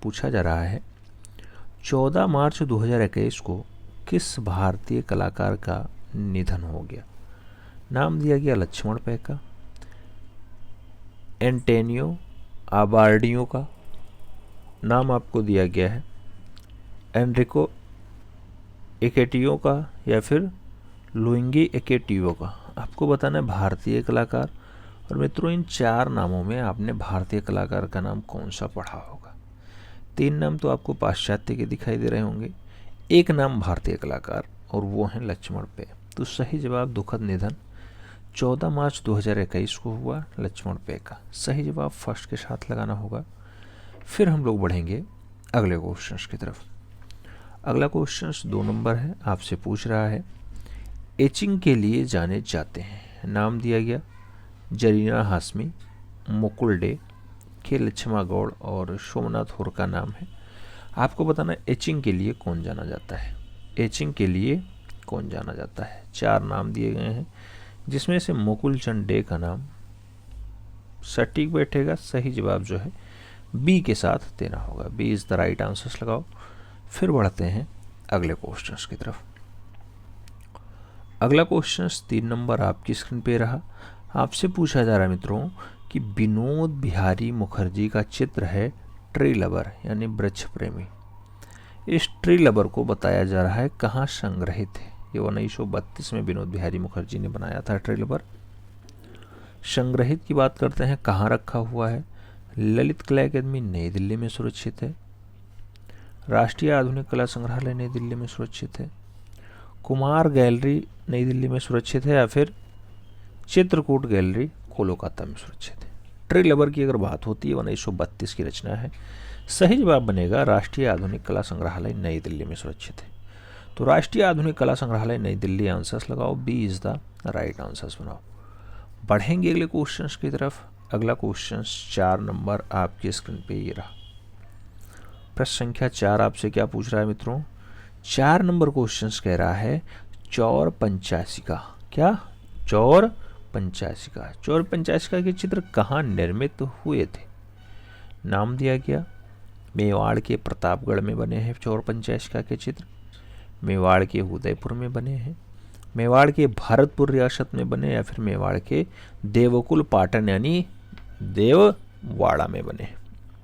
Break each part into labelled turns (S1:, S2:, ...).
S1: पूछा जा रहा है 14 मार्च 2021 को किस भारतीय कलाकार का निधन हो गया। नाम दिया गया लक्ष्मण पैका, एंटेनियो आबार्डियो का, नाम आपको दिया गया है एनरिको एकेटियो का या फिर लुइंगी एकेटियो का। आपको बताना है भारतीय कलाकार। और मित्रों इन 4 नामों में आपने भारतीय कलाकार का नाम कौन सा पढ़ा होगा। 3 नाम तो आपको पाश्चात्य के दिखाई दे रहे होंगे, 1 नाम भारतीय कलाकार और वो है लक्ष्मण पे। तो सही जवाब दुखद निधन 14 मार्च 2021 को हुआ लक्ष्मण पे का। सही जवाब फर्स्ट के साथ लगाना होगा। फिर हम लोग बढ़ेंगे अगले क्वेश्चन की तरफ। अगला क्वेश्चन 2 नंबर है, आपसे पूछ रहा है एचिंग के लिए जाने जाते हैं। नाम दिया गया जरीना हाशमी, मुकुल डे, के लक्ष्मा गौड़ और सोमनाथ होर का नाम है। आपको बताना एचिंग के लिए कौन जाना जाता है। एचिंग के लिए कौन जाना जाता है। 4 नाम दिए गए हैं जिसमें से मुकुल चंद डे का नाम सटीक बैठेगा। सही जवाब जो है बी के साथ देना होगा। B is the right answers लगाओ। फिर बढ़ते हैं अगले क्वेश्चंस की तरफ। अगला क्वेश्चन 3 नंबर आपकी स्क्रीन पे रहा। आपसे पूछा जा रहा है मित्रों कि विनोद बिहारी मुखर्जी का चित्र है ट्री लवर यानी वृक्ष प्रेमी। इस ट्री लवर को बताया जा रहा है कहाँ संग्रहित है। ये 1932 में विनोद बिहारी मुखर्जी ने बनाया था ट्री लवर। संग्रहित की बात करते हैं, कहाँ रखा हुआ है। ललित कला अकादमी नई दिल्ली में सुरक्षित है, राष्ट्रीय आधुनिक कला संग्रहालय नई दिल्ली में सुरक्षित है, कुमार गैलरी नई दिल्ली में सुरक्षित है या फिर चित्रकूट गैलरी कोलकाता में सुरक्षित है। ट्री लवर की अगर बात होती है 1932 की रचना है। सही जवाब बनेगा राष्ट्रीय आधुनिक कला संग्रहालय नई दिल्ली में सुरक्षित है। तो राष्ट्रीय आधुनिक कला संग्रहालय नई दिल्ली आंसर्स लगाओ। B is the right answers बनाओ। बढ़ेंगे अगले क्वेश्चंस की तरफ। अगला क्वेश्चन 4 नंबर आपकी स्क्रीन पे ये रहा। प्रश्न संख्या 4 आपसे क्या पूछ रहा है मित्रों। 4 नंबर क्वेश्चंस कह रहा है चौर पंचाशिका। क्या? चौर पंचाशिका। चौर पंचाशिका के चित्र कहाँ निर्मित हुए थे। नाम दिया गया मेवाड़ के प्रतापगढ़ में बने हैं चौर पंचाशिका के चित्र, मेवाड़ के उदयपुर में बने हैं, मेवाड़ के भरतपुर रियासत में बने या फिर मेवाड़ के देवकुल पाटन यानी देववाड़ा में बने।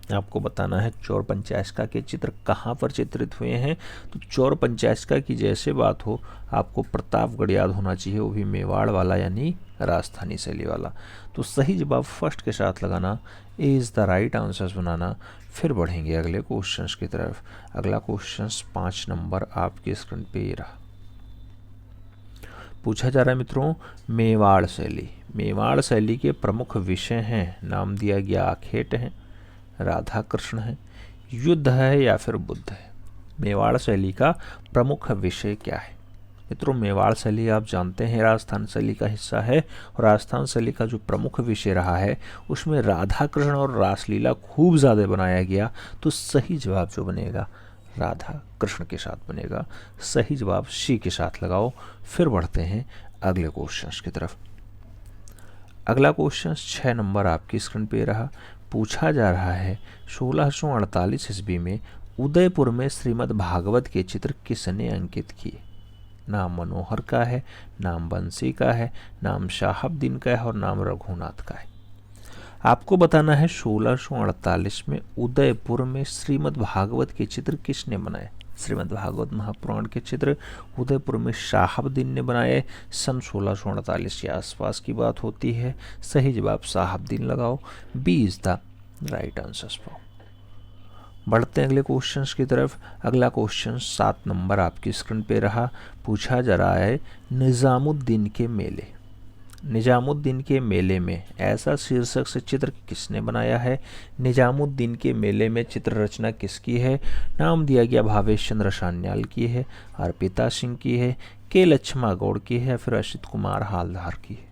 S1: आपको बताना है चौर पंचाशिका के चित्र कहाँ पर चित्रित हुए हैं। तो चौर पंचाशिका की जैसे बात हो आपको प्रतापगढ़ याद होना चाहिए, वो भी मेवाड़ वाला यानी राजस्थानी शैली वाला। तो सही जवाब फर्स्ट के साथ लगाना, A is the right answers बनाना। फिर बढ़ेंगे अगले क्वेश्चंस की तरफ। अगला क्वेश्चंस 5 नंबर आपके स्क्रीन पे ये रहा। पूछा जा रहा है मित्रों मेवाड़ शैली। मेवाड़ शैली के प्रमुख विषय हैं। नाम दिया गया आखेट है, राधा कृष्ण है, युद्ध है या फिर बुद्ध है। मेवाड़ शैली का प्रमुख विषय क्या है। मित्रों मेवाड़ शैली आप जानते हैं राजस्थान शैली का हिस्सा है और राजस्थान शैली का जो प्रमुख विषय रहा है उसमें राधा कृष्ण और रासलीला खूब ज़्यादा बनाया गया। तो सही जवाब जो बनेगा राधा कृष्ण के साथ बनेगा। सही जवाब सी के साथ लगाओ। फिर बढ़ते हैं अगले क्वेश्चन की तरफ। अगला क्वेश्चन 6 नंबर आपकी स्क्रीन पे रहा। पूछा जा रहा है 1648 ईस्वी में उदयपुर में श्रीमद् भागवत के चित्र किसने अंकित किए। नाम मनोहर का है, नाम बंसी का है, नाम शाहबुद्दीन का है और नाम रघुनाथ का है। आपको बताना है 1648 में उदयपुर में श्रीमद् भागवत के चित्र किसने बनाए। श्रीमद् भागवत महापुराण के चित्र उदयपुर में शाहबुद्दीन ने बनाए। सन 1648 के आसपास की बात होती है। सही जवाब शाहबुद्दीन लगाओ। B is the right answers. बढ़ते हैं अगले क्वेश्चंस की तरफ। अगला क्वेश्चन 7 नंबर आपकी स्क्रीन पे रहा। पूछा जा रहा है निजामुद्दीन के मेले। निजामुद्दीन के मेले में ऐसा शीर्षक से चित्र किसने बनाया है। निजामुद्दीन के मेले में चित्र रचना किसकी है। नाम दिया गया भावेश चंद्र सान्याल की है, अर्पिता सिंह की है, के लक्ष्मा गौड़ की है या फिर असित कुमार हालदार की है।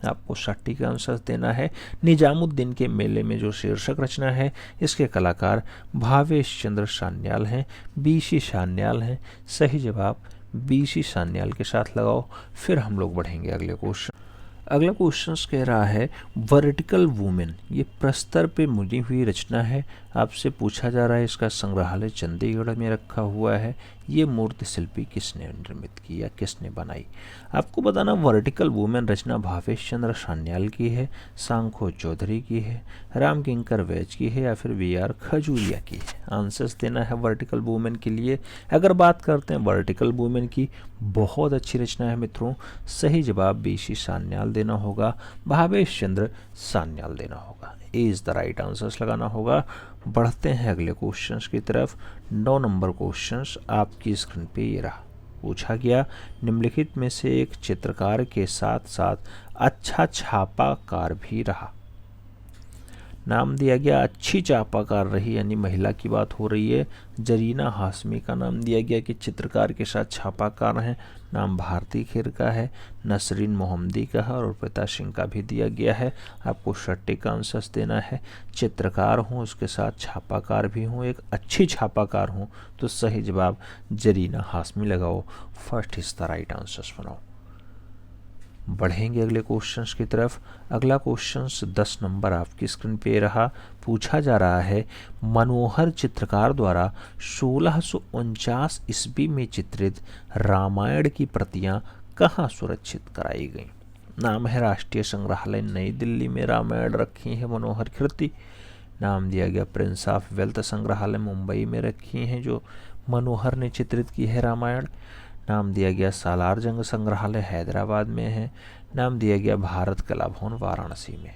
S1: आपको सटीक आंसर देना है। निजामुद्दीन के मेले में जो शीर्षक रचना है इसके कलाकार भावेश चंद्र सान्याल हैं, बीसी सान्याल हैं। सही जवाब बीसी सान्याल के साथ लगाओ। फिर हम लोग बढ़ेंगे अगले क्वेश्चन। अगला क्वेश्चन कह रहा है वर्टिकल वुमेन, ये प्रस्तर पे मुड़ी हुई रचना है। आपसे पूछा जा रहा है इसका संग्रहालय चंडीगढ़ में रखा हुआ है। ये मूर्ति शिल्पी किसने निर्मित की या किसने बनाई? आपको बताना वर्टिकल वुमेन रचना भावेश चंद्र सान्याल की है, सांखो चौधरी की है, राम किंकर वैज की है या फिर वी.आर. खजूरिया की है। आंसर्स देना है वर्टिकल वुमेन के लिए। अगर बात करते हैं वर्टिकल वुमेन की, बहुत अच्छी रचना है मित्रों। सही जवाब बी.सी. सान्याल देना होगा, भावेश चंद्र सान्याल देना होगा। ए इज द राइट आंसर्स लगाना होगा। बढ़ते हैं अगले क्वेश्चंस की तरफ। 9 नंबर क्वेश्चंस आपकी स्क्रीन पे ये रहा। पूछा गया निम्नलिखित में से एक चित्रकार के साथ साथ अच्छा छापाकार भी रहा। नाम दिया गया अच्छी छापाकार रही, यानी महिला की बात हो रही है। जरीना हाशमी का नाम दिया गया कि चित्रकार के साथ छापाकार हैं। नाम भारती खेर का है, नसरीन मोहम्मदी का है और अर्पिता सिंह का भी दिया गया है। आपको सटीक आंसर्स देना है। चित्रकार हूँ, उसके साथ छापाकार भी हूँ, एक अच्छी छापाकार हूँ, तो सही जवाब जरीना हाशमी लगाओ। First is the right answers बनाओ। बढ़ेंगे अगले क्वेश्चंस की तरफ। अगला क्वेश्चंस 10 नंबर आपकी स्क्रीन पे रहा। पूछा जा रहा है मनोहर चित्रकार द्वारा 1649 ईस्वी में चित्रित रामायण की प्रतियां कहाँ सुरक्षित कराई गईं? नाम है राष्ट्रीय संग्रहालय नई दिल्ली में रामायण रखी है मनोहर कृति। नाम दिया गया प्रिंस ऑफ वेल्थ संग्रहालय मुंबई में रखी हैं जो मनोहर ने चित्रित की है रामायण। नाम दिया गया सालार जंग संग्रहालय हैदराबाद में है। नाम दिया गया भारत कला भवन वाराणसी में।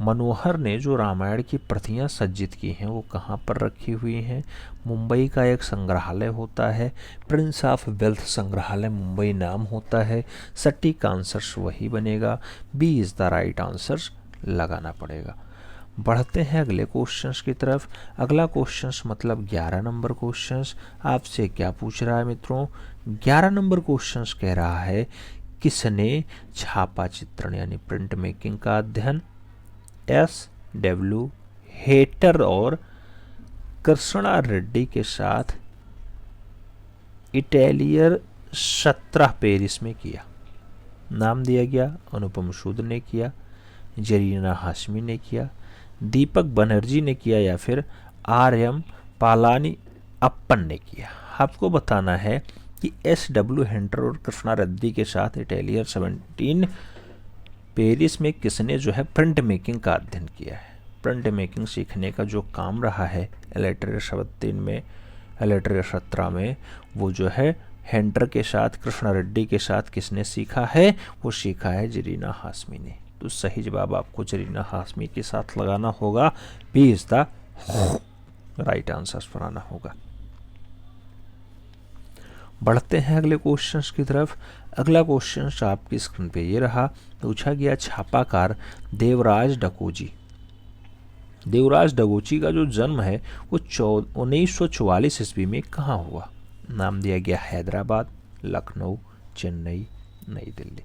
S1: मनोहर ने जो रामायण की प्रतियां सज्जित की हैं वो कहाँ पर रखी हुई हैं? मुंबई का एक संग्रहालय होता है, प्रिंस ऑफ वेल्थ संग्रहालय मुंबई नाम होता है। सटीक आंसर्स वही बनेगा। B is the right answers लगाना पड़ेगा। बढ़ते हैं अगले क्वेश्चंस की तरफ। अगला क्वेश्चंस मतलब 11 नंबर क्वेश्चंस आपसे क्या पूछ रहा है मित्रों? 11 नंबर क्वेश्चंस कह रहा है किसने छापा चित्रण यानी प्रिंट मेकिंग का अध्ययन? S.W. हेटर और कृष्णा रेड्डी के साथ इटैलियर 17 पेरिस में किया। नाम दिया गया अनुपम सूद ने किया, जरीना हाशमी ने किया, दीपक बनर्जी ने किया या फिर R.M. पालानी अप्पन ने किया। आपको बताना है कि S.W. हेंटर और कृष्णा रेड्डी के साथ इटैलियर 17 पेरिस में किसने जो है प्रिंट मेकिंग का अध्ययन किया है? प्रिंट मेकिंग सीखने का जो काम रहा है इलेक्ट्रिक 17 में, वो जो है हेंटर के साथ कृष्णा रेड्डी के साथ किसने सीखा है? वो सीखा है जरीना हाशमी ने। तो सही जवाब आपको जरीना हाशमी के साथ लगाना होगा। B is the right answer बनाना होगा। बढ़ते हैं अगले क्वेश्चंस की तरफ। अगला क्वेश्चन आपकी स्क्रीन पे ये रहा। पूछा गया छापाकार देवराज डकोजी। देवराज डकोजी का जो जन्म है वो 1944 ईस्वी में कहाँ हुआ? नाम दिया गया हैदराबाद, लखनऊ, चेन्नई, नई दिल्ली।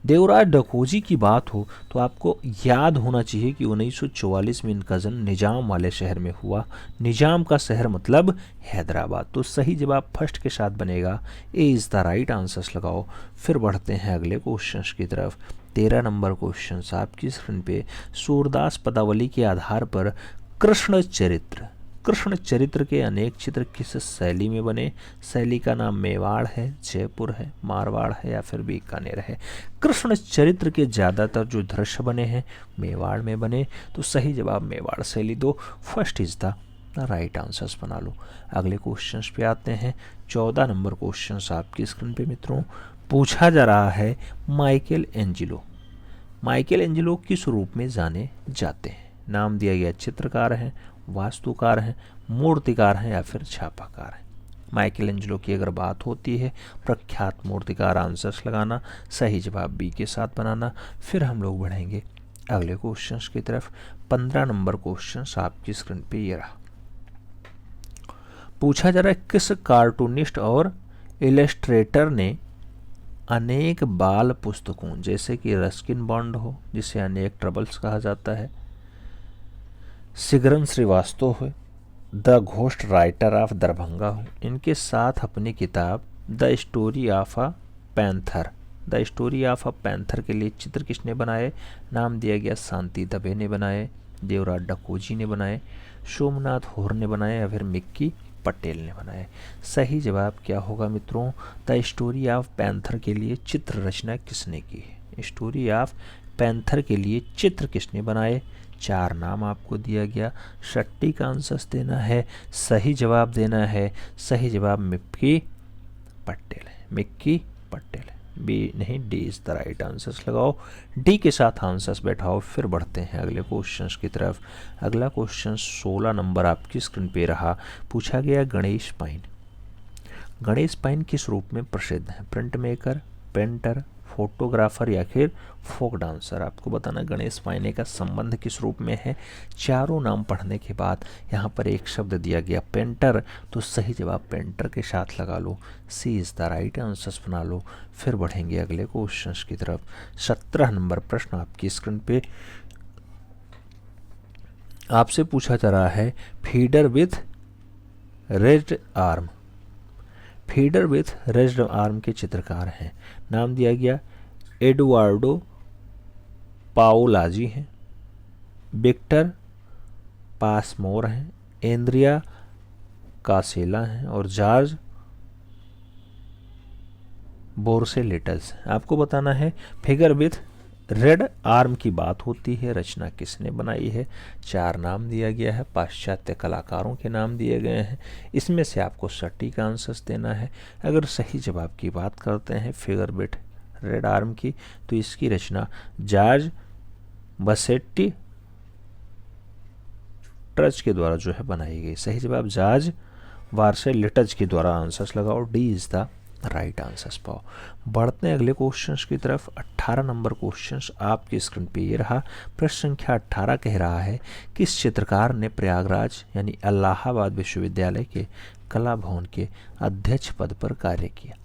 S1: देवराज डकोजी की बात हो तो आपको याद होना चाहिए कि 1944 में इनका जन्म निजाम वाले शहर में हुआ। निजाम का शहर मतलब हैदराबाद। तो सही जवाब फर्स्ट के साथ बनेगा। ए इज़ द राइट आंसर्स लगाओ। फिर बढ़ते हैं अगले क्वेश्चंस की तरफ। 13 नंबर क्वेश्चन आपकी स्क्रीन पे सूरदास पदावली के आधार पर कृष्ण चरित्र के अनेक चित्र किस शैली में बने? शैली का नाम मेवाड़ है, जयपुर है, मारवाड़ है या फिर बीकानेर है। कृष्ण चरित्र के ज़्यादातर जो दृश्य बने हैं मेवाड़ में बने। तो सही जवाब मेवाड़ शैली दो। First is the right answers बना लो। अगले क्वेश्चंस पे आते हैं। 14 नंबर क्वेश्चंस आपकी स्क्रीन पे मित्रों। पूछा जा रहा है माइकल एंजेलो किस रूप में जाने जाते हैं? नाम दिया गया चित्रकार हैं, वास्तुकार हैं, मूर्तिकार हैं या फिर छापाकार हैं। माइकल एंजेलो की अगर बात होती है प्रख्यात मूर्तिकार आंसर्स लगाना, सही जवाब बी के साथ बनाना। फिर हम लोग बढ़ेंगे अगले क्वेश्चंस की तरफ। 15 नंबर क्वेश्चंस आपकी स्क्रीन पे ये रहा। पूछा जा रहा है किस कार्टूनिस्ट और इलस्ट्रेटर ने अनेक बाल पुस्तकों जैसे कि रस्किन बॉन्ड हो जिसे अनेक ट्रबल्स कहा जाता है, सिगरन श्रीवास्तव हो, the ghost writer of Darbhanga हो, इनके साथ अपनी किताब the story of a panther the story of a panther के लिए चित्र किसने बनाए? नाम दिया गया शांति दबे ने बनाए, देवराज डकोजी ने बनाए, सोमनाथ होर ने बनाए या फिर मिक्की पटेल ने बनाए। सही जवाब क्या होगा मित्रों? द स्टोरी ऑफ पैंथर के लिए चित्र रचना किसने की है? स्टोरी ऑफ पैंथर के लिए चित्र किसने बनाए? 4 नाम आपको दिया गया, सटीक आंसर्स देना है, सही जवाब देना है। सही जवाब मिक्की पटेल है, मिक्की पटेल है। बी नहीं, D is the right answers लगाओ, डी के साथ आंसर्स बैठाओ। फिर बढ़ते हैं अगले क्वेश्चंस की तरफ। अगला क्वेश्चन 16 नंबर आपकी स्क्रीन पे रहा। पूछा गया गणेश पाइन। गणेश पाइन किस रूप में प्रसिद्ध है? प्रिंट मेकर, पेंटर, फोटोग्राफर या फिर फोक डांसर। आपको बताना गणेश पाइने का संबंध किस रूप में है। चारों नाम पढ़ने के बाद यहाँ पर एक शब्द दिया गया पेंटर, तो सही जवाब पेंटर के साथ लगा लो, सी इज द राइट आंसर्स बना लो। फिर बढ़ेंगे अगले क्वेश्चंस की तरफ। 17 नंबर प्रश्न आपकी स्क्रीन पे आपसे पूछा जा रहा है, feeder with raised arm. Feeder with raised arm के चित्रकार हैं। नाम दिया गया एडुआर्डो पाओलाजी हैं, विक्टर पासमोर हैं, एंद्रिया कासेला हैं और जॉर्ज बोर्सेलेटस। आपको बताना है फिगर विथ रेड आर्म की बात होती है, रचना किसने बनाई है। 4 नाम दिया गया है, पाश्चात्य कलाकारों के नाम दिए गए हैं। इसमें से आपको सटीक आंसर्स देना है। अगर सही जवाब की बात करते हैं फिगर विथ रेड आर्म की, तो इसकी रचना जॉर्ज बसेट्टी ट्रच के द्वारा जो है बनाई गई। सही जवाब जॉर्ज वार्सेलेटज के द्वारा आंसर्स लगाओ, D is the right answers पाओ। बढ़ते हैं अगले क्वेश्चंस की तरफ। 18 नंबर क्वेश्चंस आपकी स्क्रीन पे ये रहा। प्रश्न संख्या 18 कह रहा है, किस चित्रकार ने प्रयागराज यानी इलाहाबाद विश्वविद्यालय के कला भवन के अध्यक्ष पद पर कार्य किया?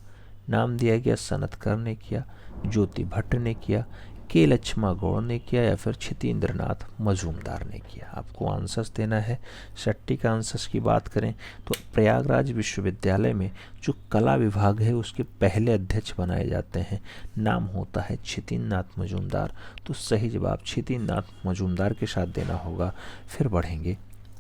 S1: नाम दिया गया सनतकर ने किया, ज्योति भट्ट ने किया, के लक्ष्मा गौड़ ने किया या फिर क्षितेंद्रनाथ मजूमदार ने किया। आपको आंसर्स देना है। सटीक आंसर्स की बात करें तो प्रयागराज विश्वविद्यालय में जो कला विभाग है उसके पहले अध्यक्ष बनाए जाते हैं, नाम होता है क्षितेंद्रनाथ मजूमदार। तो सही जवाब क्षितेंद्रनाथ मजूमदार के साथ देना होगा। फिर बढ़ेंगे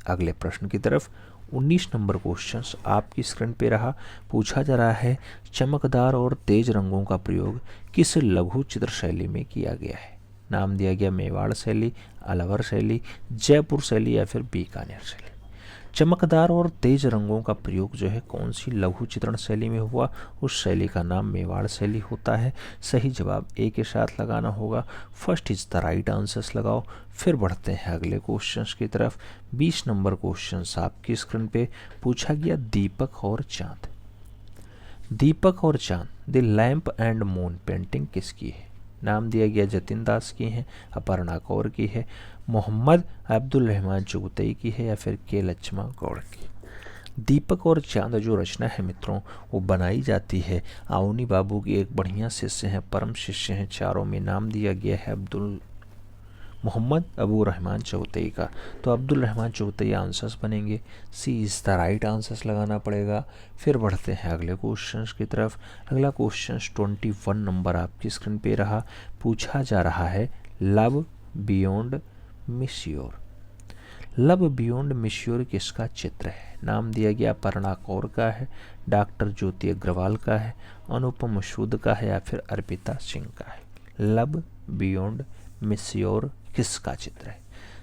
S1: अगले प्रश्न की तरफ। 19 नंबर क्वेश्चंस आपकी स्क्रीन पे रहा। पूछा जा रहा है, चमकदार और तेज रंगों का प्रयोग किस लघु चित्र शैली में किया गया है? नाम दिया गया मेवाड़ शैली, अलवर शैली, जयपुर शैली या फिर बीकानेर शैली। चमकदार और तेज रंगों का प्रयोग जो है कौन सी लघु चित्रण शैली में हुआ? उस शैली का नाम मेवाड़ शैली होता है। सही जवाब ए के साथ लगाना होगा, first is the right answers लगाओ। फिर बढ़ते हैं अगले क्वेश्चंस की तरफ। 20 नंबर क्वेश्चंस आपकी स्क्रीन पे पूछा गया, दीपक और चांद। दीपक और चांद the lamp and moon painting किसकी है? नाम दिया गया जतिन दास की है, अपर्णा कौर की है, मोहम्मद अब्दुल रहमान चुगतई की है या फिर के लक्ष्मा गौड़ की। दीपक और चांद जो रचना है मित्रों वो बनाई जाती है आवनी बाबू की एक बढ़िया शिष्य हैं, परम शिष्य हैं। चारों में नाम दिया गया है मोहम्मद अबू रहमान चौगतई का। तो अब्दुल रहमान चौगतई आंसर्स बनेंगे, सी इज द राइट आंसर्स लगाना पड़ेगा। फिर बढ़ते हैं अगले क्वेश्चंस की तरफ। अगला क्वेश्चंस 21 नंबर आपकी स्क्रीन पे रहा। पूछा जा रहा है, लव बियॉन्ड मिस्योर। लव बियॉन्ड मिस्योर किसका चित्र है? नाम दिया गया अपर्णा कौर का है, डॉक्टर ज्योति अग्रवाल का है, अनुपम सूद का है या फिर अर्पिता सिंह का है। लव बियॉन्ड मिस्योर किसका चित्र है?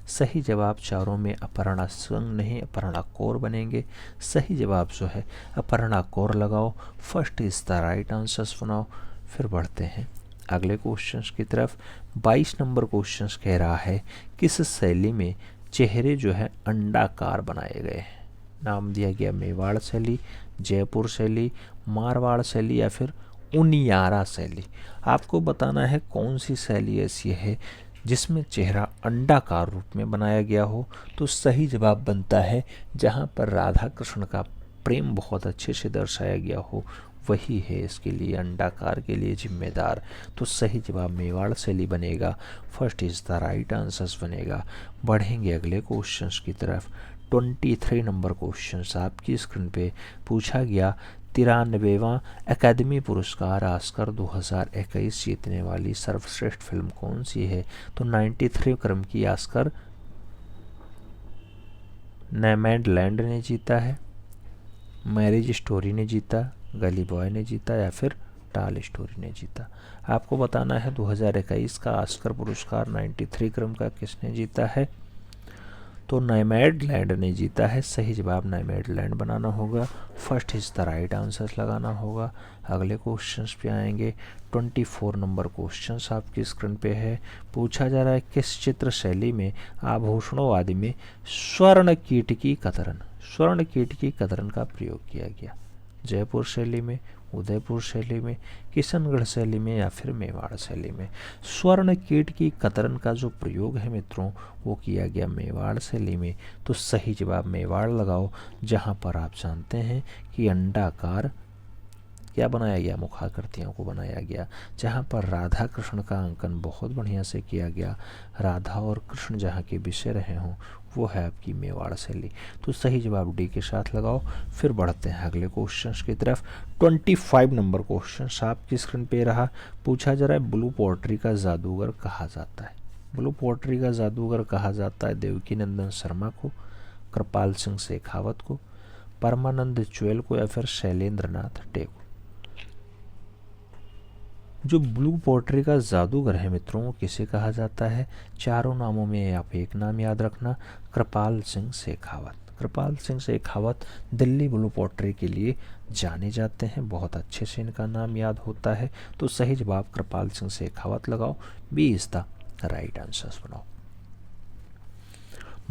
S1: सही जवाब चारों में अपर्णा सिंह नहीं अपर्णा कौर बनेंगे। सही जवाब जो है अपर्णा कौर लगाओ, first is the right answers बनाओ। फिर बढ़ते हैं अगले क्वेश्चंस की तरफ। 22 नंबर क्वेश्चंस कह रहा है, किस शैली में चेहरे जो है अंडाकार बनाए गए हैं? नाम दिया गया मेवाड़ शैली, जयपुर शैली, मारवाड़ शैली या फिर उनियारा शैली। आपको बताना है कौन सी शैली ऐसी है जिसमें चेहरा अंडाकार रूप में बनाया गया हो। तो सही जवाब बनता है जहाँ पर राधा कृष्ण का प्रेम बहुत अच्छे से दर्शाया गया हो, वही है इसके लिए अंडाकार के लिए जिम्मेदार। तो सही जवाब मेवाड़ शैली बनेगा, first is the right answers बनेगा। बढ़ेंगे अगले क्वेश्चंस की तरफ। 23 नंबर क्वेश्चंस आपकी स्क्रीन पे पूछा गया, 93वां एकेडमी पुरस्कार ऑस्कर 2021 जीतने वाली सर्वश्रेष्ठ फिल्म कौन सी है? तो 93 क्रम की ऑस्कर नोमैडलैंड ने जीता है, मैरिज स्टोरी ने जीता, गली बॉय ने जीता या फिर टॉय स्टोरी ने जीता। आपको बताना है 2021 का ऑस्कर पुरस्कार 93 क्रम का किसने जीता है? तो नोमैडलैंड ने जीता है। सही जवाब नोमैडलैंड बनाना होगा। First is the right answer लगाना होगा। अगले क्वेश्चंस पे आएंगे। 24 नंबर क्वेश्चंस आपकी स्क्रीन पे है। पूछा जा रहा है किस चित्र शैली में आभूषणों आदि में स्वर्ण कीट की कतरन का प्रयोग किया गया? जयपुर शैली में, उदयपुर शैली में, किशनगढ़ शैली में या फिर मेवाड़ शैली में? स्वर्ण कीट की कतरन का जो प्रयोग है मित्रों वो किया गया मेवाड़ शैली में। तो सही जवाब मेवाड़ लगाओ, जहां पर आप जानते हैं कि अंडाकार क्या बनाया गया, मुखाकृतियों को बनाया गया, जहाँ पर राधा कृष्ण का अंकन बहुत बढ़िया से किया गया। राधा और कृष्ण जहाँ के विषय रहे हों वो है आपकी मेवाड़ शैली। तो सही जवाब डी के साथ लगाओ। फिर बढ़ते हैं अगले क्वेश्चंस की तरफ। 25 नंबर क्वेश्चन आपकी स्क्रीन पे रहा। पूछा जा रहा है ब्लू पोएट्री का जादूगर कहा जाता है? ब्लू पोएट्री का जादूगर कहा जाता है देवकी नंदन शर्मा को, कृपाल सिंह शेखावत को, परमानंद चुएल को या फिर शैलेंद्र नाथ डे को? जो ब्लू पोएट्री का जादूगर है मित्रों वो किसे कहा जाता है? चारों नामों में आप एक नाम याद रखना, कृपाल सिंह शेखावत। कृपाल सिंह शेखावत दिल्ली ब्लू पोएट्री के लिए जाने जाते हैं, बहुत अच्छे से इनका नाम याद होता है। तो सही जवाब कृपाल सिंह शेखावत लगाओ। B is the right answer बनाओ।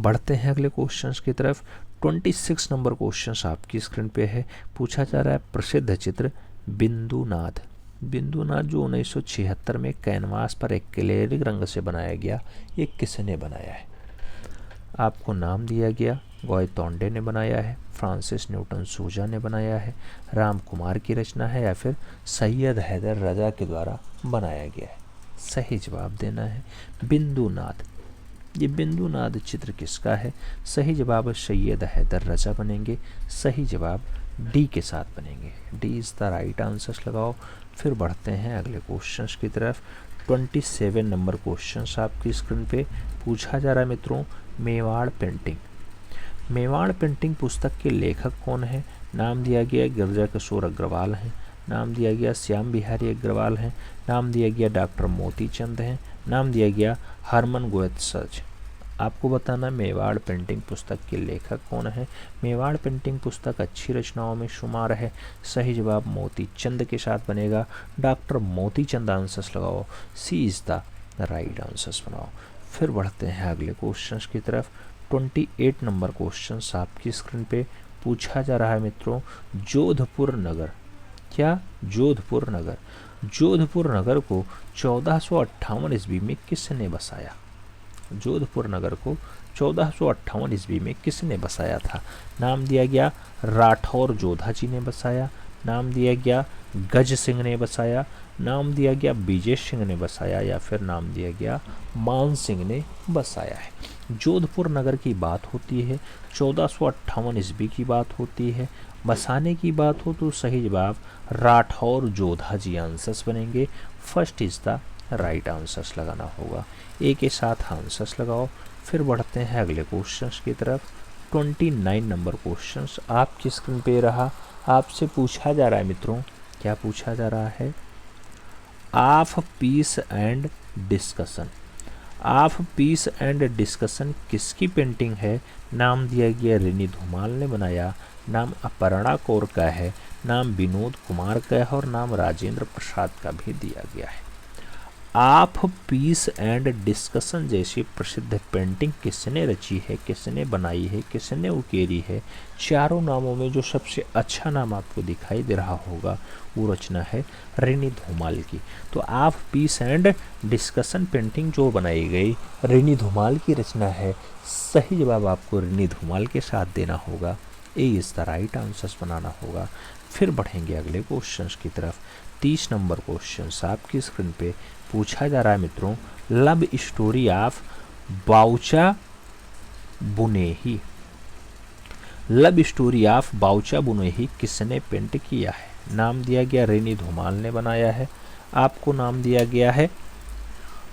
S1: बढ़ते हैं अगले क्वेश्चंस की तरफ। 26 नंबर क्वेश्चंस आपकी स्क्रीन पे है। पूछा जा रहा है प्रसिद्ध चित्र बिंदुनाद जो 1976 में कैनवास पर एक्रेलिक रंग से बनाया गया, ये किसने बनाया है? आपको नाम दिया गया, गॉय तोंडे ने बनाया है, फ्रांसिस न्यूटन सूजा ने बनाया है, राम कुमार की रचना है या फिर सैयद हैदर रजा के द्वारा बनाया गया है? सही जवाब देना है बिंदुनाद। ये बिंदुनाद चित्र किसका है? सही जवाब सैयद हैदर रजा बनेंगे। सही जवाब डी के साथ बनेंगे। D is the right answer लगाओ। फिर बढ़ते हैं अगले क्वेश्चंस की तरफ। 27 नंबर क्वेश्चंस आपकी स्क्रीन पे। पूछा जा रहा है मित्रों मेवाड़ पेंटिंग पुस्तक के लेखक कौन है? नाम दिया गया गिरजा किशोर अग्रवाल हैं, नाम दिया गया श्याम बिहारी अग्रवाल हैं, नाम दिया गया डॉक्टर मोती चंद हैं, नाम दिया गया हरमन गोयत्सज। आपको बताना मेवाड़ पेंटिंग पुस्तक के लेखक कौन है? मेवाड़ पेंटिंग पुस्तक अच्छी रचनाओं में शुमार है। सही जवाब मोती चंद के साथ बनेगा। डॉक्टर मोती चंद आंसर्स लगाओ। सी इज द राइट आंसर्स बनाओ। फिर बढ़ते हैं अगले क्वेश्चंस की तरफ। 28 नंबर क्वेश्चंस आपकी स्क्रीन पे। पूछा जा रहा है मित्रों जोधपुर नगर को 1458 ईस्वी में किसने बसाया? जोधपुर नगर को 1458 ईस्वी में किसने बसाया था? नाम दिया गया राठौर जोधा जी ने बसाया, नाम दिया गया गज सिंह ने बसाया, नाम दिया गया विजय सिंह ने बसाया या फिर नाम दिया गया मान सिंह ने बसाया है। जोधपुर नगर की बात होती है, 1458 ईस्वी की बात होती है, बसाने की बात हो तो सही जवाब राठौर जोधा जी आंसर्स बनेंगे। First is the right answers लगाना होगा। ए के साथ आंसर्स लगाओ। फिर बढ़ते हैं अगले क्वेश्चंस की तरफ। 29 नंबर क्वेश्चंस आपकी स्क्रीन पे रहा। आपसे पूछा जा रहा है मित्रों, क्या पूछा जा रहा है? ऑफ पीस एंड डिस्कशन किसकी पेंटिंग है? नाम दिया गया रिनी धुमाल ने बनाया, नाम अपर्णा कौर का है, नाम विनोद कुमार का है और नाम राजेंद्र प्रसाद का भी दिया गया है। ऑफ पीस एंड डिस्कशन जैसी प्रसिद्ध पेंटिंग किसने रची है, किसने बनाई है, किसने उकेरी है? चारों नामों में जो सबसे अच्छा नाम आपको दिखाई दे रहा होगा वो रचना है रिनी धुमाल की। तो of peace and discussion painting जो बनाई गई रिनी धुमाल की रचना है। सही जवाब आपको रिनी धुमाल के साथ देना होगा। ए इज द राइट आंसर्स बनाना होगा। फिर बढ़ेंगे अगले क्वेश्चंस की तरफ। 30 नंबर क्वेश्चंस आपकी स्क्रीन पे। पूछा जा रहा है मित्रों लव स्टोरी ऑफ बाउचा बुनेही। लव स्टोरी ऑफ बाउचा बुनोही किसने पेंट किया है? नाम दिया गया रेनी धुमाल ने बनाया है। आपको नाम दिया गया है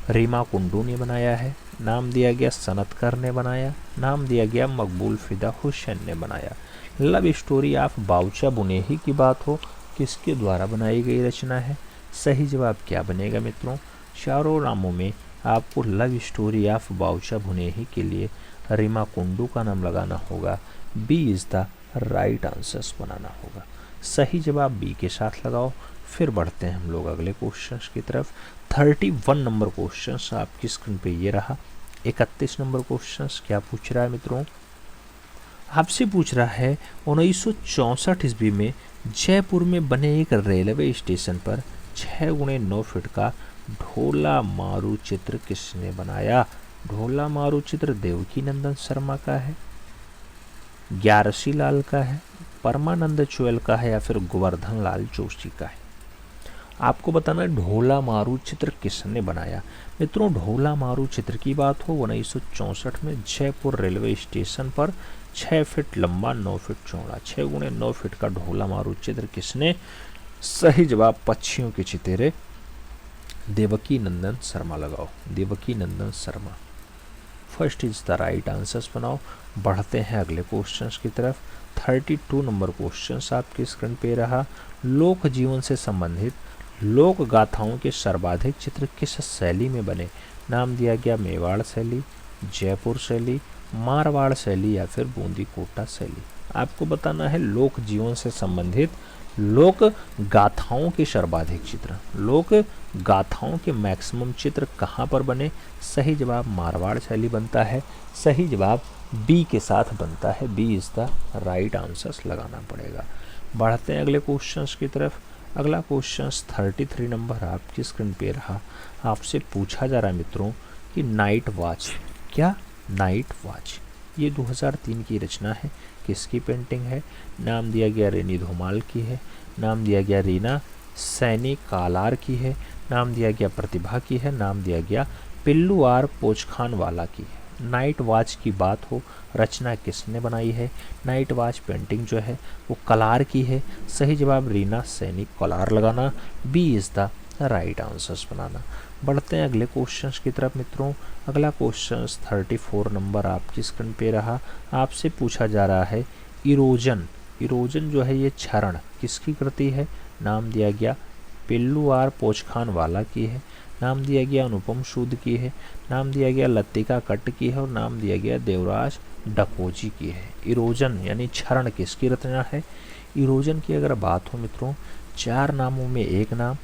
S1: रीमा कुंडू ने बनाया है। नाम दिया गया सनतकर ने बनाया। नाम दिया गया मकबूल फिदा हुसैन ने बनाया। लव स्टोरी ऑफ बाउचा बुनेही की बात हो, किसके द्वारा बनाई गई रचना है? सही जवाब क्या बनेगा मित्रों? चारों नामों में आपको लव स्टोरी ऑफ बाउचा बुनेही के लिए रीमा कुंडू का नाम लगाना होगा। B is the right answers बनाना होगा। सही जवाब बी के साथ लगाओ। फिर बढ़ते हैं हम लोग अगले क्वेश्चंस की तरफ। 31 नंबर क्वेश्चंस आपकी स्क्रीन पे ये रहा। 31 नंबर क्वेश्चंस क्या पूछ रहा है मित्रों? आपसे पूछ रहा है 1964 ईस्वी में जयपुर में बने एक रेलवे स्टेशन पर 6x9 फीट का ढोला मारू चित्र किसने बनाया? ढोला मारू चित्र देवकी नंदन शर्मा का है, ग्यारसी लाल का है, परमानंद चुएल का है या फिर गोवर्धन लाल जोशी का है? आपको बताना है ढोला मारू चित्र किसने बनाया। मित्रों ढोला मारू चित्र की बात हो 1964 में जयपुर रेलवे स्टेशन पर 6 फीट लंबा 9 फीट चौड़ा 6x9 फीट का ढोला मारू चित्र किसने? सही जवाब पक्षियों के चितेरे देवकी नंदन शर्मा लगाओ। Devaki Nandan Sharma first is the right answers बनाओ। बढ़ते हैं अगले क्वेश्चंस की तरफ। 32 नंबर क्वेश्चंस आपकी स्क्रीन पे रहा। लोक जीवन से संबंधित लोक गाथाओं के सर्वाधिक चित्र किस शैली में बने? नाम दिया गया मेवाड़ शैली, जयपुर शैली, मारवाड़ शैली या फिर बूंदी कोटा शैली। आपको बताना है लोक जीवन से संबंधित लोक गाथाओं के सर्वाधिक चित्र, लोक गाथाओं के मैक्सिमम चित्र कहाँ पर बने? सही जवाब मारवाड़ शैली बनता है। सही जवाब बी के साथ बनता है। B is the right answers लगाना पड़ेगा। बढ़ते हैं अगले क्वेश्चंस की तरफ। अगला क्वेश्चंस 33 नंबर आपकी स्क्रीन पे रहा। आपसे पूछा जा रहा है मित्रों कि नाइट वॉच, क्या नाइट वॉच ये 2003 की रचना है, किसकी पेंटिंग है? नाम दिया गया रेनी धुमाल की है, नाम दिया गया रीना सैनी कालार की है, नाम दिया गया प्रतिभा की है, नाम दिया गया पिल्लू आर पोचखान वाला की है। नाइट वॉच की बात हो, रचना किसने बनाई है? नाइट वॉच पेंटिंग जो है वो कलार की है। सही जवाब रीना सैनी कलार लगाना। B is the right answers बनाना। बढ़ते हैं अगले क्वेश्चंस की तरफ मित्रों। अगला क्वेश्चंस 34 नंबर आपकी स्क्रीन पे रहा। आपसे पूछा जा रहा है इरोजन, इरोजन जो है ये क्षरण किसकी कृति है? नाम दिया गया पिल्लू आर पोचखान वाला की है, नाम दिया गया अनुपम सूद की है, नाम दिया गया लतिका कट्ट की है और नाम दिया गया देवराज डकोजी की है। इरोजन यानी क्षरण किसकी रचना है? इरोजन की अगर बात हो मित्रों, 4 नामों में एक नाम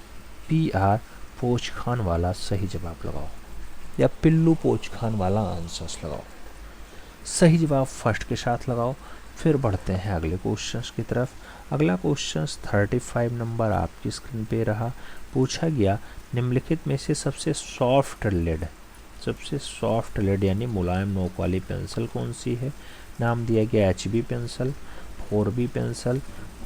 S1: पी आर पोचखान वाला सही जवाब लगाओ या पिल्लू पोचखान वाला आंसर्स लगाओ। सही जवाब फर्स्ट के साथ लगाओ। फिर बढ़ते हैं अगले क्वेश्चंस की तरफ। अगला क्वेश्चंस 35 नंबर आपकी स्क्रीन पे रहा। पूछा गया निम्नलिखित में से सबसे सॉफ्ट लेड यानी मुलायम नोक वाली पेंसिल कौन सी है? नाम दिया गया HB pencil, 4B pencil,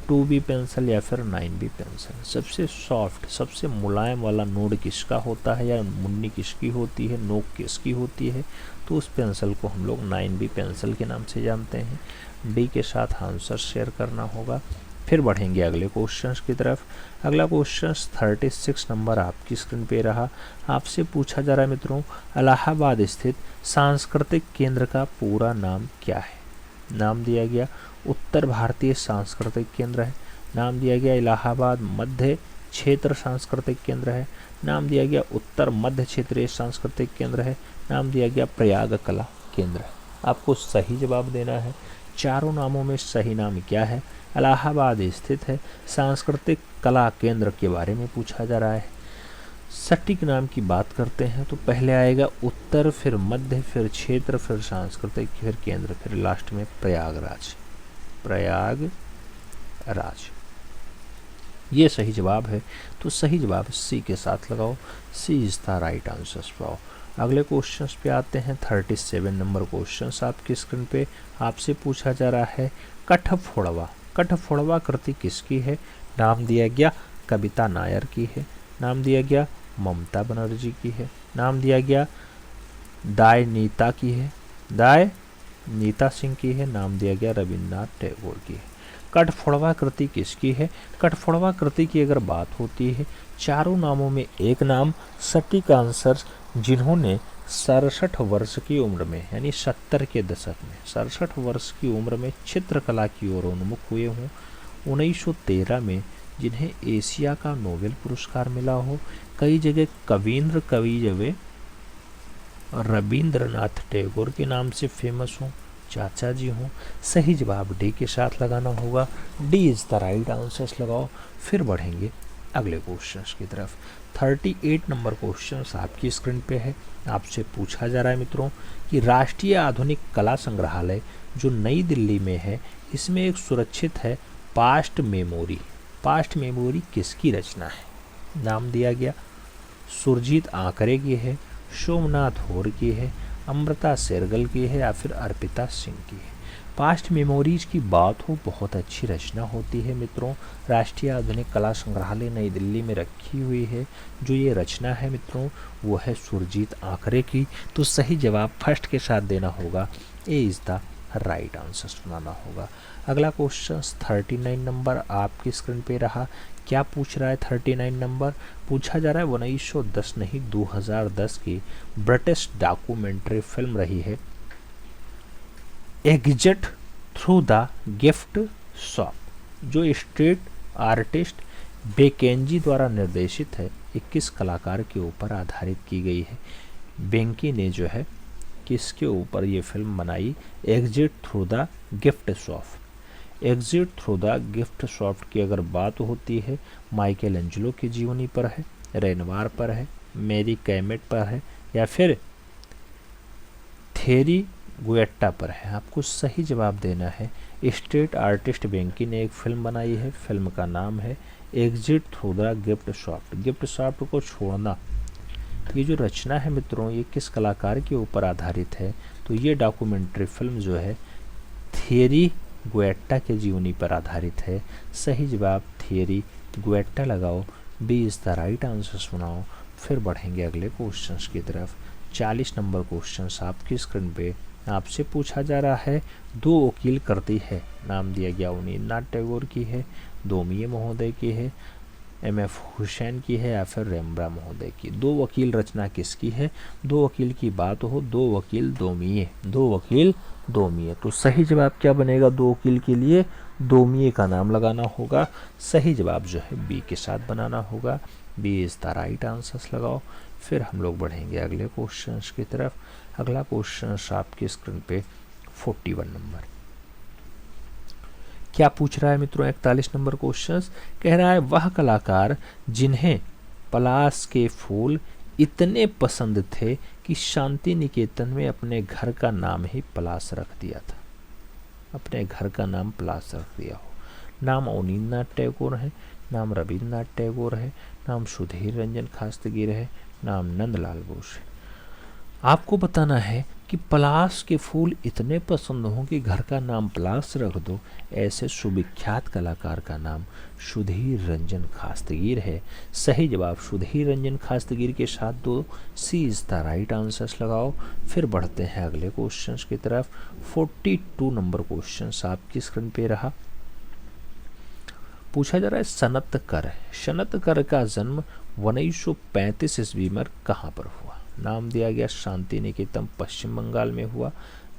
S1: 2B pencil या फिर 9B पेंसिल। सबसे सॉफ्ट सबसे मुलायम वाला नोड किसका होता है या मुन्नी किसकी होती है, नोक किसकी होती है? तो उस पेंसिल को हम लोग 9B पेंसिल के नाम से जानते हैं। डी के साथ आंसर शेयर करना होगा। फिर बढ़ेंगे अगले क्वेश्चंस की तरफ। अगला क्वेश्चंस 36 नंबर आपकी स्क्रीन पे रहा। आपसे पूछा जा रहा है मित्रों इलाहाबाद स्थित सांस्कृतिक केंद्र का पूरा नाम क्या है? नाम दिया गया उत्तर भारतीय सांस्कृतिक केंद्र है, नाम दिया गया इलाहाबाद मध्य क्षेत्र सांस्कृतिक केंद्र है, नाम दिया गया उत्तर मध्य क्षेत्रीय सांस्कृतिक केंद्र है, नाम दिया गया प्रयाग कला केंद्र है। आपको सही जवाब देना है। चारों नामों में सही नाम क्या है? इलाहाबाद स्थित है सांस्कृतिक कला केंद्र के बारे में पूछा जा रहा है। सटीक नाम की बात करते हैं तो पहले आएगा उत्तर, फिर मध्य, फिर क्षेत्र, फिर सांस्कृतिक, फिर केंद्र, फिर लास्ट में प्रयागराज। प्रयागराज ये सही जवाब है। तो सही जवाब सी के साथ लगाओ। सी इज द राइट आंसर पाओ। अगले क्वेश्चंस पे आते हैं। 37 नंबर क्वेश्चंस आपकी स्क्रीन पे। आपसे पूछा जा रहा है कठफोड़वा, कठफोड़वा कृति किसकी है? नाम दिया गया कविता नायर की है, नाम दिया गया ममता बनर्जी की है, नाम दिया गया दाय नीता की है, दाय नीता सिंह की है, नाम दिया गया रविन्द्रनाथ टैगोर की है। कठफोड़वा कृति किसकी है? कठफोड़वा कृति की अगर बात होती है, चारों नामों में एक नाम सटीक आंसर, जिन्होंने 67 वर्ष की उम्र में यानी 70 के दशक में 67 वर्ष की उम्र में चित्रकला की ओर उन्मुख हुए हों। 1913 में जिन्हें एशिया का नोबेल पुरस्कार मिला हो। कई जगह कवींद्र कवि जवे रविंद्रनाथ टैगोर के नाम से फेमस हों, चाचा जी हों। सही जवाब डी के साथ लगाना होगा। D is the right answers लगाओ। फिर बढ़ेंगे अगले क्वेश्चंस की तरफ। 38 नंबर क्वेश्चंस आपकी स्क्रीन पे है। आपसे पूछा जा रहा है मित्रों कि राष्ट्रीय आधुनिक कला संग्रहालय जो नई दिल्ली में है, इसमें एक सुरक्षित है पास्ट मेमोरी। पास्ट मेमोरी किसकी रचना है? नाम दिया गया सुरजीत आंकरे की है, सोमनाथ होर की है, अमृता शेरगल की है या फिर अर्पिता सिंह की है। पास्ट मेमोरीज की बात हो, बहुत अच्छी रचना होती है मित्रों। राष्ट्रीय आधुनिक कला संग्रहालय नई दिल्ली में रखी हुई है। जो ये रचना है मित्रों वो है सुरजीत आंकरे की। तो सही जवाब फर्स्ट के साथ देना होगा। ए इज़ द राइट आंसर सुनाना होगा। अगला क्वेश्चन 39 नंबर आपकी स्क्रीन पे रहा। क्या पूछ रहा है? 39 नंबर पूछा जा रहा है 1910 नहीं 2010 की ब्रिटिश डॉक्यूमेंट्री फिल्म रही है exit through the gift shop, जो स्ट्रीट आर्टिस्ट बेकेंजी द्वारा निर्देशित है, 21 कलाकार के ऊपर आधारित की गई है। बेंकी ने जो है किसके ऊपर ये फिल्म बनाई? Exit through the gift shop. Exit through the gift shop की अगर बात होती है, माइकल एंजेलो की जीवनी पर है, रेनवार पर है, मेरी कैमेट पर है या फिर थेरी गुएट्टा पर है। आपको सही जवाब देना है। स्ट्रीट आर्टिस्ट बेंकी ने एक फिल्म बनाई है, फिल्म का नाम है exit through the gift shop. Gift shop को छोड़ना, ये जो रचना है मित्रों ये किस कलाकार के ऊपर आधारित है? तो ये डॉक्यूमेंट्री फिल्म जो है थियरी गुएट्टा के जीवनी पर आधारित है। सही जवाब थियरी गुएट्टा लगाओ। B is the right answer सुनाओ। फिर बढ़ेंगे अगले क्वेश्चंस की तरफ। 40 नंबर क्वेश्चंस आपकी स्क्रीन पे आपसे पूछा जा रहा है। दो वकील करती है, नाम दिया गया अवनींद्रनाथ टैगोर की है, दोमिये महोदय की है, एम.एफ. हुसैन की है या फिर रेम्ब्रा महोदय की। दो वकील रचना किसकी है? दो वकील की बात हो, दो वकील दोमिये, दो वकील दोमिये। तो सही जवाब क्या बनेगा? दो वकील के लिए दोमिये का नाम लगाना होगा। सही जवाब जो है बी के साथ बनाना होगा। B is the right answers लगाओ। फिर हम लोग बढ़ेंगे अगले क्वेश्चंस की तरफ। अगला क्वेश्चन आपकी स्क्रीन पे 41 नंबर क्या पूछ रहा है मित्रों? 41 नंबर क्वेश्चन कह रहा है वह कलाकार जिन्हें पलाश के फूल इतने पसंद थे कि शांति निकेतन में अपने घर का नाम ही पलाश रख दिया था। अपने घर का नाम पलाश रख दिया हो। नाम अवनींद्रनाथ टैगोर है, नाम रविन्द्रनाथ टैगोर है, नाम सुधीर रंजन खास्तगीर है, नाम नंदलाल बोस है। आपको बताना है कि पलाश के फूल इतने पसंद हों कि घर का नाम पलाश रख दो। ऐसे सुविख्यात कलाकार का नाम सुधीर रंजन खास्तगीर है। सही जवाब सुधीर रंजन खास्तगीर के साथ दो। सी इज़ द राइट आंसर्स लगाओ। फिर बढ़ते हैं अगले क्वेश्चंस की तरफ। 42 नंबर क्वेश्चंस आपकी स्क्रीन पे रहा। पूछा जा रहा है सनतकर। सनतकर का जन्म 1935 ईस्वी में कहाँ पर हुआ? नाम दिया गया शांति निकेतन पश्चिम बंगाल में हुआ,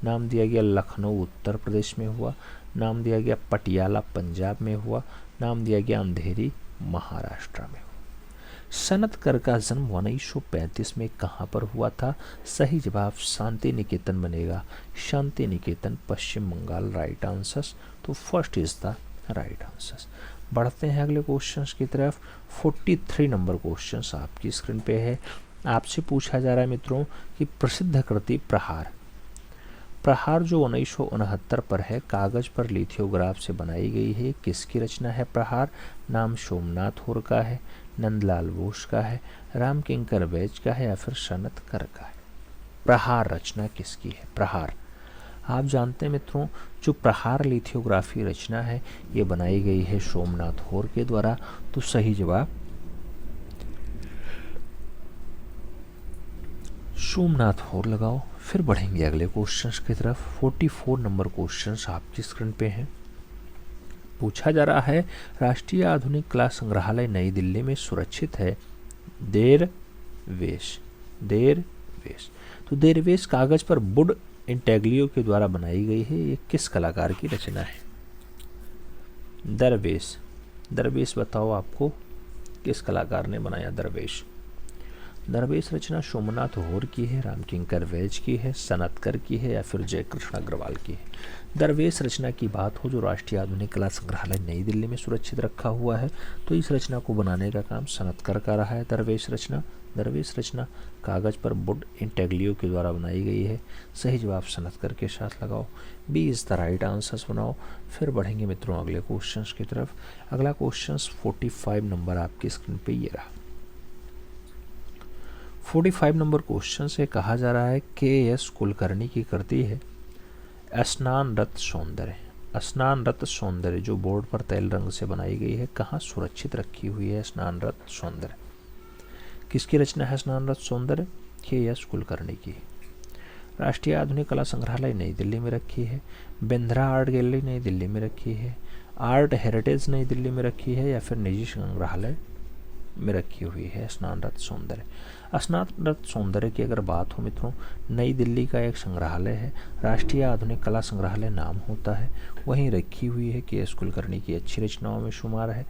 S1: नाम दिया गया लखनऊ उत्तर प्रदेश में हुआ, नाम दिया गया पटियाला पंजाब में हुआ, नाम दिया गया अंधेरी महाराष्ट्र में हुआ। सनतकर का जन्म 1935 में कहाँ पर हुआ था? सही जवाब शांति निकेतन बनेगा। शांति निकेतन पश्चिम बंगाल राइट आंसर्स। तो first is the right answers. बढ़ते हैं अगले क्वेश्चंस की तरफ। 43 नंबर क्वेश्चंस आपकी स्क्रीन पे है। आपसे पूछा जा रहा है मित्रों कि प्रसिद्ध कृति प्रहार। प्रहार जो 1969 पर है, कागज पर लिथोग्राफ से बनाई गई है, किसकी रचना है प्रहार? नाम सोमनाथ होर का है, नंदलाल बोस का है, राम किंकर बैज का है या फिर सनतकर का है। प्रहार रचना किसकी है? प्रहार आप जानते हैं मित्रों जो प्रहार लिथोग्राफी रचना है ये बनाई गई है सोमनाथ होर के द्वारा। तो सही जवाब सोमनाथ होर लगाओ। फिर बढ़ेंगे अगले क्वेश्चंस की तरफ। 44 नंबर क्वेश्चंस आपकी स्क्रीन पे हैं। पूछा जा रहा है, राष्ट्रीय आधुनिक कला संग्रहालय नई दिल्ली में सुरक्षित है। देरवेश। तो देरवेश कागज पर वुड इंटेग्लियो के द्वारा बनाई गई है। ये किस कलाकार की रचना है? दरवेश बताओ आपको किस कलाकार ने बनाया दरवेश रचना सोमनाथ होर की है, रामकिंकर वैज की है, सनतकर की है या फिर जयकृष्ण अग्रवाल की है? दरवेश रचना की बात हो जो राष्ट्रीय आधुनिक कला संग्रहालय नई दिल्ली में सुरक्षित रखा हुआ है, तो इस रचना को बनाने का काम सनतकर का रहा है। दरवेश रचना कागज पर वुड इंटेग्लियो के द्वारा बनाई गई है। सही जवाब सनतकर के साथ लगाओ। B is the right answers बनाओ। फिर बढ़ेंगे मित्रों अगले क्वेश्चंस की तरफ। अगला क्वेश्चंस 45 नंबर आपकी स्क्रीन पे ये रहा। 45 नंबर क्वेश्चन से कहा जा रहा है के.एस. कुलकर्णी की कृति है स्नान रत सौंदर्य जो बोर्ड पर तैल रंग से बनाई गई है, कहाँ सुरक्षित रखी हुई है स्नान रत सौंदर्य? किसकी रचना है स्नान रत सौंदर्य? के.एस. कुलकर्णी की। राष्ट्रीय आधुनिक कला संग्रहालय नई दिल्ली में रखी है, बिंद्रा आर्ट गैलरी नई दिल्ली में रखी है, आर्ट हेरिटेज नई दिल्ली में रखी है या फिर निजी संग्रहालय में रखी हुई है स्नान रत सौंदर्य? स्नान रत सौंदर्य की अगर बात हो मित्रों, नई दिल्ली का एक संग्रहालय है, राष्ट्रीय आधुनिक कला संग्रहालय नाम होता है, वहीं रखी हुई है। के.एस. कुलकर्णी की अच्छी रचनाओं में शुमार है,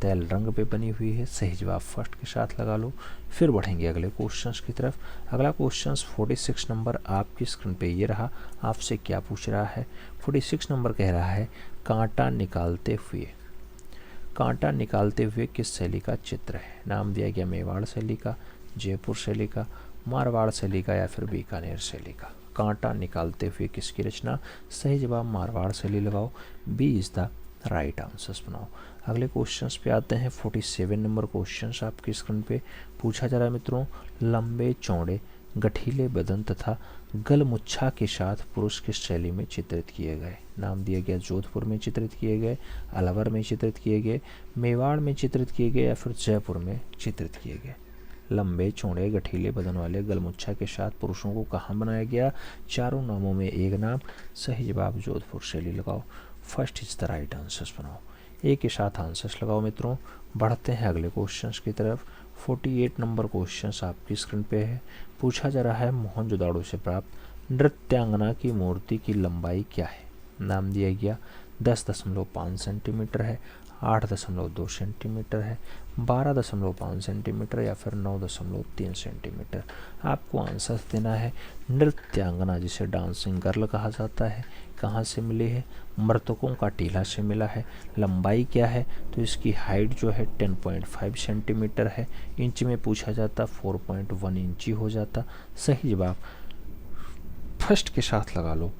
S1: तैल रंग पे बनी हुई है। सही जवाब फर्स्ट के साथ लगा लो। फिर बढ़ेंगे अगले क्वेश्चंस की तरफ। अगला क्वेश्चंस 46 नंबर आपकी स्क्रीन पे ये रहा। आपसे क्या पूछ रहा है? 46 नंबर कह रहा है कांटा निकालते हुए किस शैली का चित्र है? नाम दिया गया मेवाड़ शैली का, जयपुर शैली का, मारवाड़ शैली का या फिर बीकानेर शैली का? कांटा निकालते हुए किसकी रचना? सही जवाब मारवाड़ शैली लगाओ। B is the right answers बनाओ। अगले क्वेश्चंस पे आते हैं। 47 नंबर क्वेश्चंस आपकी स्क्रीन पे पूछा जा रहा है मित्रों, लंबे चौड़े गठीले बदन तथा गलमुच्छा के साथ पुरुष किस शैली में चित्रित किए गए? नाम दिया गया जोधपुर में चित्रित किए गए, अलवर में चित्रित किए गए, मेवाड़ में चित्रित किए गए या फिर जयपुर में चित्रित किए गए? लंबे चौड़े गठीले बदन वाले गलमुच्छा के साथ पुरुषों को कहाँ बनाया गया? चारों नामों में एक नाम। सही जवाब जोधपुर शैली लगाओ। First is the right answers बनाओ। ए के साथ आंसर्स लगाओ मित्रों। बढ़ते हैं अगले क्वेश्चंस की तरफ। 48 नंबर क्वेश्चंस आपकी स्क्रीन पे है। पूछा जा रहा है मोहनजोदाड़ो से प्राप्त नृत्यांगना की मूर्ति की लंबाई क्या है? नाम दिया गया 10.5 सेंटीमीटर है, 8.2 सेंटीमीटर है, 12.5 सेंटीमीटर या फिर 9.3 सेंटीमीटर? आपको आंसर देना है। नृत्यांगना जिसे डांसिंग गर्ल कहा जाता है, कहाँ से मिली है? मृतकों का टीला से मिला है। लंबाई क्या है? तो इसकी हाइट जो है 10.5 सेंटीमीटर है। इंच में पूछा जाता 4.1 इंची हो जाता। सही जवाब फर्स्ट के साथ लगा लो।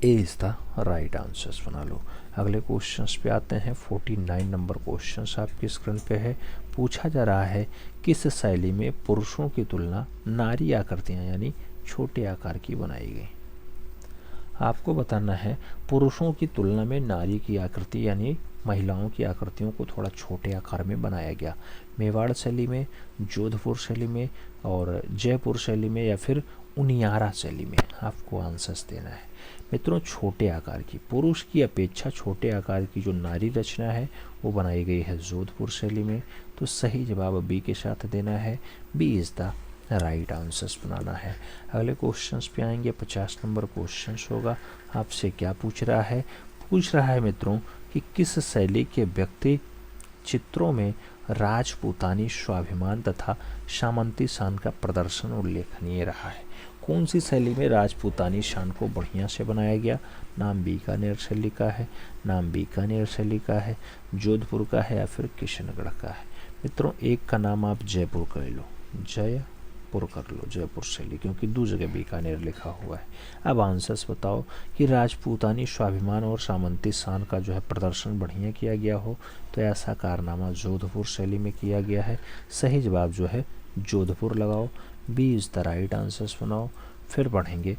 S1: ए इज द राइट आंसर्स बना लो। अगले क्वेश्चंस पे आते हैं। 49 नंबर क्वेश्चंस आपकी स्क्रीन पे है। पूछा जा रहा है किस शैली में पुरुषों की तुलना नारी आकृतियाँ यानी छोटे आकार की बनाई गई? आपको बताना है पुरुषों की तुलना में नारी की आकृति यानी महिलाओं की आकृतियों को थोड़ा छोटे आकार में बनाया गया। मेवाड़ शैली में, जोधपुर शैली में और जयपुर शैली में या फिर उनियारा शैली में? आपको आंसर्स देना है मित्रों। छोटे आकार की, पुरुष की अपेक्षा छोटे आकार की जो नारी रचना है वो बनाई गई है जोधपुर शैली में। तो सही जवाब बी के साथ देना है। B is the right answers बनाना है। अगले क्वेश्चंस पे आएंगे। 50 नंबर क्वेश्चंस होगा। आपसे क्या पूछ रहा है? पूछ रहा है मित्रों कि किस शैली के व्यक्ति चित्रों में राजपूतानी स्वाभिमान तथा सामंती शान का प्रदर्शन उल्लेखनीय रहा है? कौन सी शैली में राजपूतानी शान को बढ़िया से बनाया गया? नाम बीकानेर शैली का है, नाम बीकानेर शैली का है, जोधपुर का है या फिर किशनगढ़ का है? मित्रों एक का नाम आप जयपुर कर लो, जयपुर कर लो, जयपुर शैली, क्योंकि दो जगह बीकानेर लिखा हुआ है। अब आंसर्स बताओ कि राजपूतानी स्वाभिमान और सामंती शान का जो है प्रदर्शन बढ़िया किया गया हो, तो ऐसा कारनामा जोधपुर शैली में किया गया है। सही जवाब जो है जोधपुर लगाओ। B is the right answers बनाओ। फिर बढ़ेंगे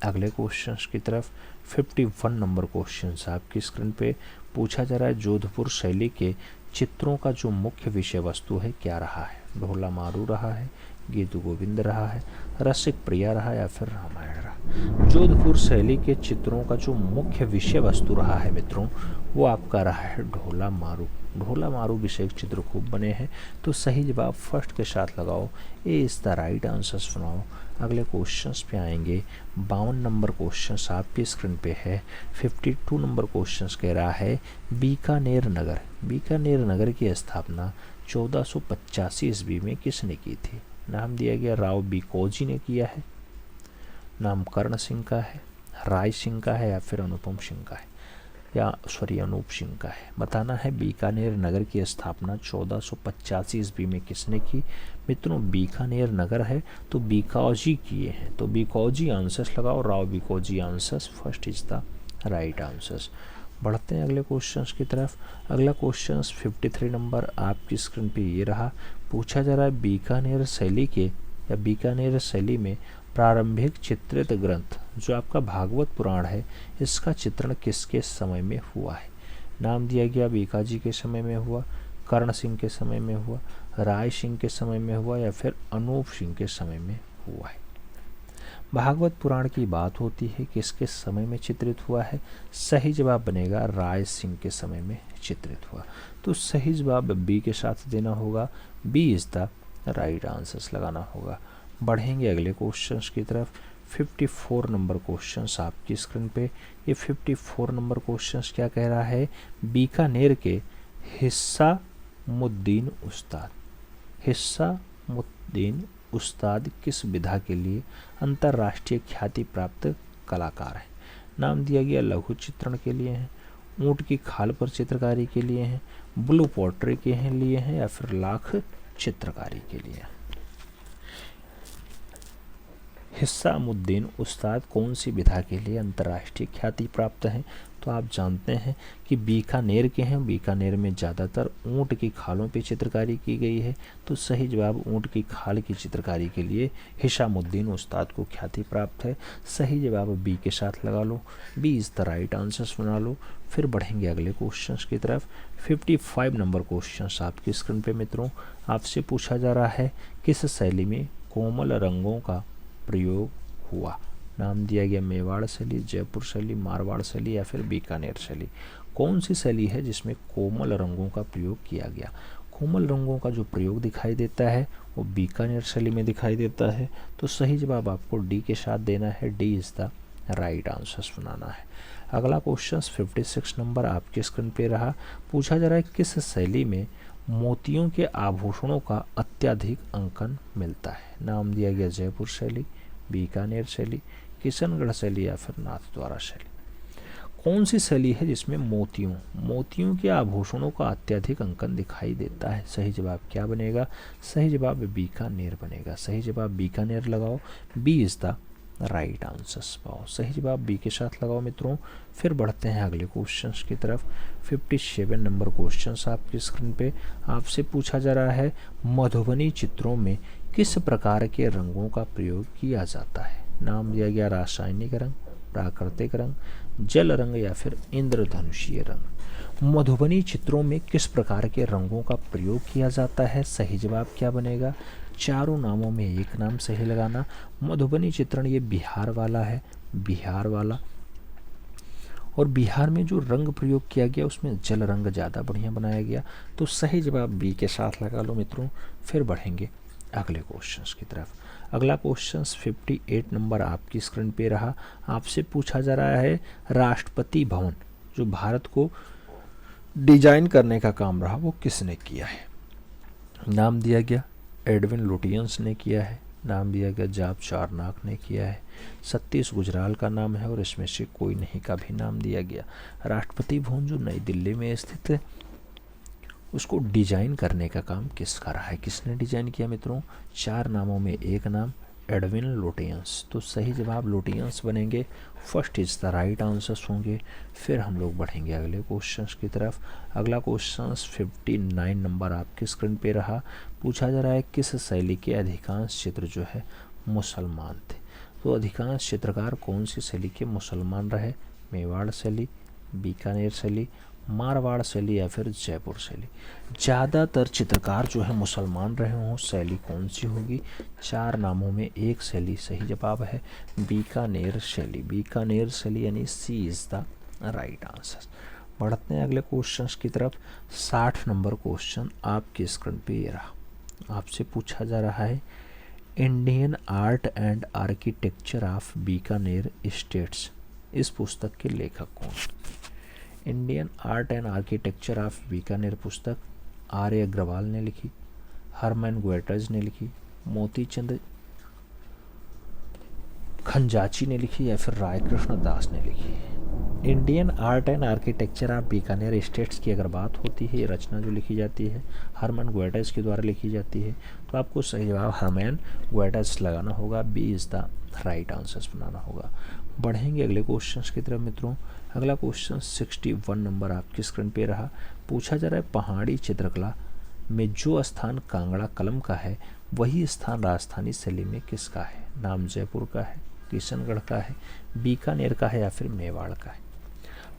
S1: अगले क्वेश्चंस की तरफ। 51 नंबर क्वेश्चंस आपकी स्क्रीन पे पूछा जा रहा है जोधपुर शैली के चित्रों का जो मुख्य विषय वस्तु है क्या रहा है? ढोला मारू रहा है, गीत गोविंद रहा है, रसिक प्रिया रहा या फिर रामायण रहा? जोधपुर शैली के चित्रों का जो मुख्य विषय वस्तु रहा है मित्रों, वो आपका रहा है ढोला मारू। ढोला मारू विषयक चित्र खूब बने हैं, तो सही जवाब फर्स्ट के साथ लगाओ, ए इज द राइट आंसर सुनाओ। अगले क्वेश्चंस पे आएंगे। 52 नंबर क्वेश्चंस आपकी स्क्रीन पे है। 52 नंबर क्वेश्चंस कह रहा है बीकानेर नगर। बीकानेर नगर की स्थापना 1485 ईस्वी में किसने की थी? नाम दिया गया राव बीकोजी ने किया है, नाम कर्ण सिंह का है, राय सिंह का है या फिर अनुपम सिंह का है, अनूप सिंह का है। बताना है बीकानेर नगर की स्थापना 1485 ईस्वी में किसने की? मित्रों बीकानेर नगर है तो बीकाजी किए हैं, तो बीकोजी आंसर्स लगाओ, राव बीकोजी answers first is the right answers. बढ़ते हैं अगले क्वेश्चंस की तरफ। अगला क्वेश्चंस 53 नंबर आपकी स्क्रीन पे ये रहा। पूछा जा रहा है बीकानेर शैली के या बीकानेर शैली में प्रारंभिक चित्रित ग्रंथ जो आपका भागवत पुराण है, इसका चित्रण किसके समय में हुआ है? नाम दिया गया बीकाजी के समय में हुआ, कर्ण सिंह के समय में हुआ, राय सिंह के समय में हुआ या फिर अनूप सिंह के समय में हुआ है। भागवत पुराण की बात होती है किसके समय में चित्रित हुआ है? सही जवाब बनेगा राय सिंह के समय में चित्रित हुआ, तो सही जवाब बी के साथ देना होगा, B is the right answers लगाना होगा। बढ़ेंगे अगले क्वेश्चंस की तरफ। 54 नंबर क्वेश्चंस आपकी स्क्रीन पे। ये 54 नंबर क्वेश्चंस क्या कह रहा है? बीकानेर के हिस्सामुद्दीन उस्ताद, हिस्सामुद्दीन उस्ताद किस विधा के लिए अंतर्राष्ट्रीय ख्याति प्राप्त कलाकार हैं? नाम दिया गया लघु चित्रण के लिए हैं, ऊंट की खाल पर चित्रकारी के लिए हैं, ब्लू पोट्री के लिए हैं या फिर लाख चित्रकारी के लिए। हिस्सामुद्दीन उस्ताद कौन सी विधा के लिए अंतर्राष्ट्रीय ख्याति प्राप्त हैं? तो आप जानते हैं कि बीकानेर के हैं, बीकानेर में ज़्यादातर ऊंट की खालों पे चित्रकारी की गई है, तो सही जवाब ऊंट की खाल की चित्रकारी के लिए हिस्सामुद्दीन उस्ताद को ख्याति प्राप्त है। सही जवाब बी के साथ लगा लो, B is the right answers बना लो। फिर बढ़ेंगे अगले क्वेश्चंस की तरफ। 55 नंबर क्वेश्चंस आपकी स्क्रीन पे मित्रों। आपसे पूछा जा रहा है किस शैली में कोमल रंगों का प्रयोग हुआ? नाम दिया गया मेवाड़ शैली, जयपुर शैली, मारवाड़ शैली या फिर बीकानेर शैली। कौन सी शैली है जिसमें कोमल रंगों का प्रयोग किया गया? कोमल रंगों का जो प्रयोग दिखाई देता है वो बीकानेर शैली में दिखाई देता है, तो सही जवाब आपको डी के साथ देना है, D is the right answers बनाना है। अगला क्वेश्चन 56 नंबर आपके स्क्रीन पे रहा। पूछा जा रहा है किस शैली में मोतियों के आभूषणों का अत्यधिक अंकन मिलता है? नाम दिया गया जयपुर शैली, बीकानेर शैली, किशनगढ़ शैली या फिर नाथद्वारा शैली। कौन सी शैली है जिसमें मोतियों के आभूषणों का अत्यधिक अंकन दिखाई देता है? सही जवाब क्या बनेगा? सही जवाब बीकानेर बनेगा। सही जवाब बीकानेर लगाओ, B is the right answers पाओ। सही जवाब बी के साथ लगाओ मित्रों। फिर बढ़ते हैं अगले क्वेश्चंस की तरफ। 57 नंबर क्वेश्चंस आपकी स्क्रीन पे। आपसे पूछा जा रहा है मधुबनी चित्रों में किस प्रकार के रंगों का प्रयोग किया जाता है? नाम दिया गया रासायनिक रंग, प्राकृतिक रंग, जल रंग या फिर इंद्रधनुषीय रंग। मधुबनी चित्रों में किस प्रकार के रंगों का प्रयोग किया जाता है? सही जवाब क्या बनेगा? चारों नामों में एक नाम सही लगाना। मधुबनी चित्रण ये बिहार वाला है, बिहार वाला, और बिहार में जो रंग प्रयोग किया गया उसमें जल रंग ज़्यादा बढ़िया बनाया गया, तो सही जवाब बी के साथ लगा लो मित्रों। फिर बढ़ेंगे अगले क्वेश्चंस की तरफ। अगला क्वेश्चन 58 नंबर आपकी स्क्रीन पे रहा। आपसे पूछा जा रहा है राष्ट्रपति भवन जो भारत को डिजाइन करने का काम रहा वो किसने किया है? नाम दिया गया एडविन लुटियंस ने किया है, नाम दिया गया जाप चारनाक ने किया है, सतीश गुजराल का नाम है और इसमें से कोई नहीं का भी नाम दिया गया। राष्ट्रपति भवन जो नई दिल्ली में स्थित है उसको डिजाइन करने का काम किसका रहा है? किसने डिजाइन किया मित्रों? चार नामों में एक नाम एडविन लुटियंस, तो सही जवाब लुटियंस बनेंगे। First is the right answers होंगे। फिर हम लोग बढ़ेंगे अगले क्वेश्चंस की तरफ। अगला क्वेश्चन 59 नंबर आपकी स्क्रीन पे रहा। पूछा जा रहा है किस शैली के अधिकांश चित्र जो है मुसलमान थे? तो अधिकांश चित्रकार कौन सी शैली के मुसलमान रहे? मेवाड़ शैली, बीकानेर शैली, मारवाड़ शैली या फिर जयपुर शैली। ज़्यादातर चित्रकार जो है मुसलमान रहे हों, शैली कौन सी होगी? 4 नामों में एक शैली सही जवाब है बीकानेर शैली। बीकानेर शैली यानी सी इज़ द राइट आंसर। बढ़ते हैं अगले क्वेश्चन की तरफ। 60 नंबर क्वेश्चन आपके स्क्रीन पे ये रहा। आपसे पूछा जा रहा है Indian art and architecture of Bikaner states, इस पुस्तक के लेखक कौन? Indian art and architecture of Bikaner पुस्तक आर्य अग्रवाल ने लिखी, हरमैन ग्वेटर्स ने लिखी, मोतीचंद खंजाची ने लिखी या फिर राय कृष्ण दास ने लिखी। Indian art and architecture of Bikaner states की अगर बात होती है, ये रचना जो लिखी जाती है हरमैन ग्वेटर्स के द्वारा लिखी जाती है, तो आपको सही जवाब हरमैन ग्वेटर्स लगाना होगा, B is the right answers बनाना होगा। बढ़ेंगे अगले क्वेश्चन की तरफ मित्रों। अगला क्वेश्चन 61 नंबर आपकी स्क्रीन पे रहा। पूछा जा रहा है पहाड़ी चित्रकला में जो स्थान कांगड़ा कलम का है वही स्थान राजस्थानी शैली में किसका है? नाम जयपुर का है, किशनगढ़ का है, बीकानेर का है या फिर मेवाड़ का है?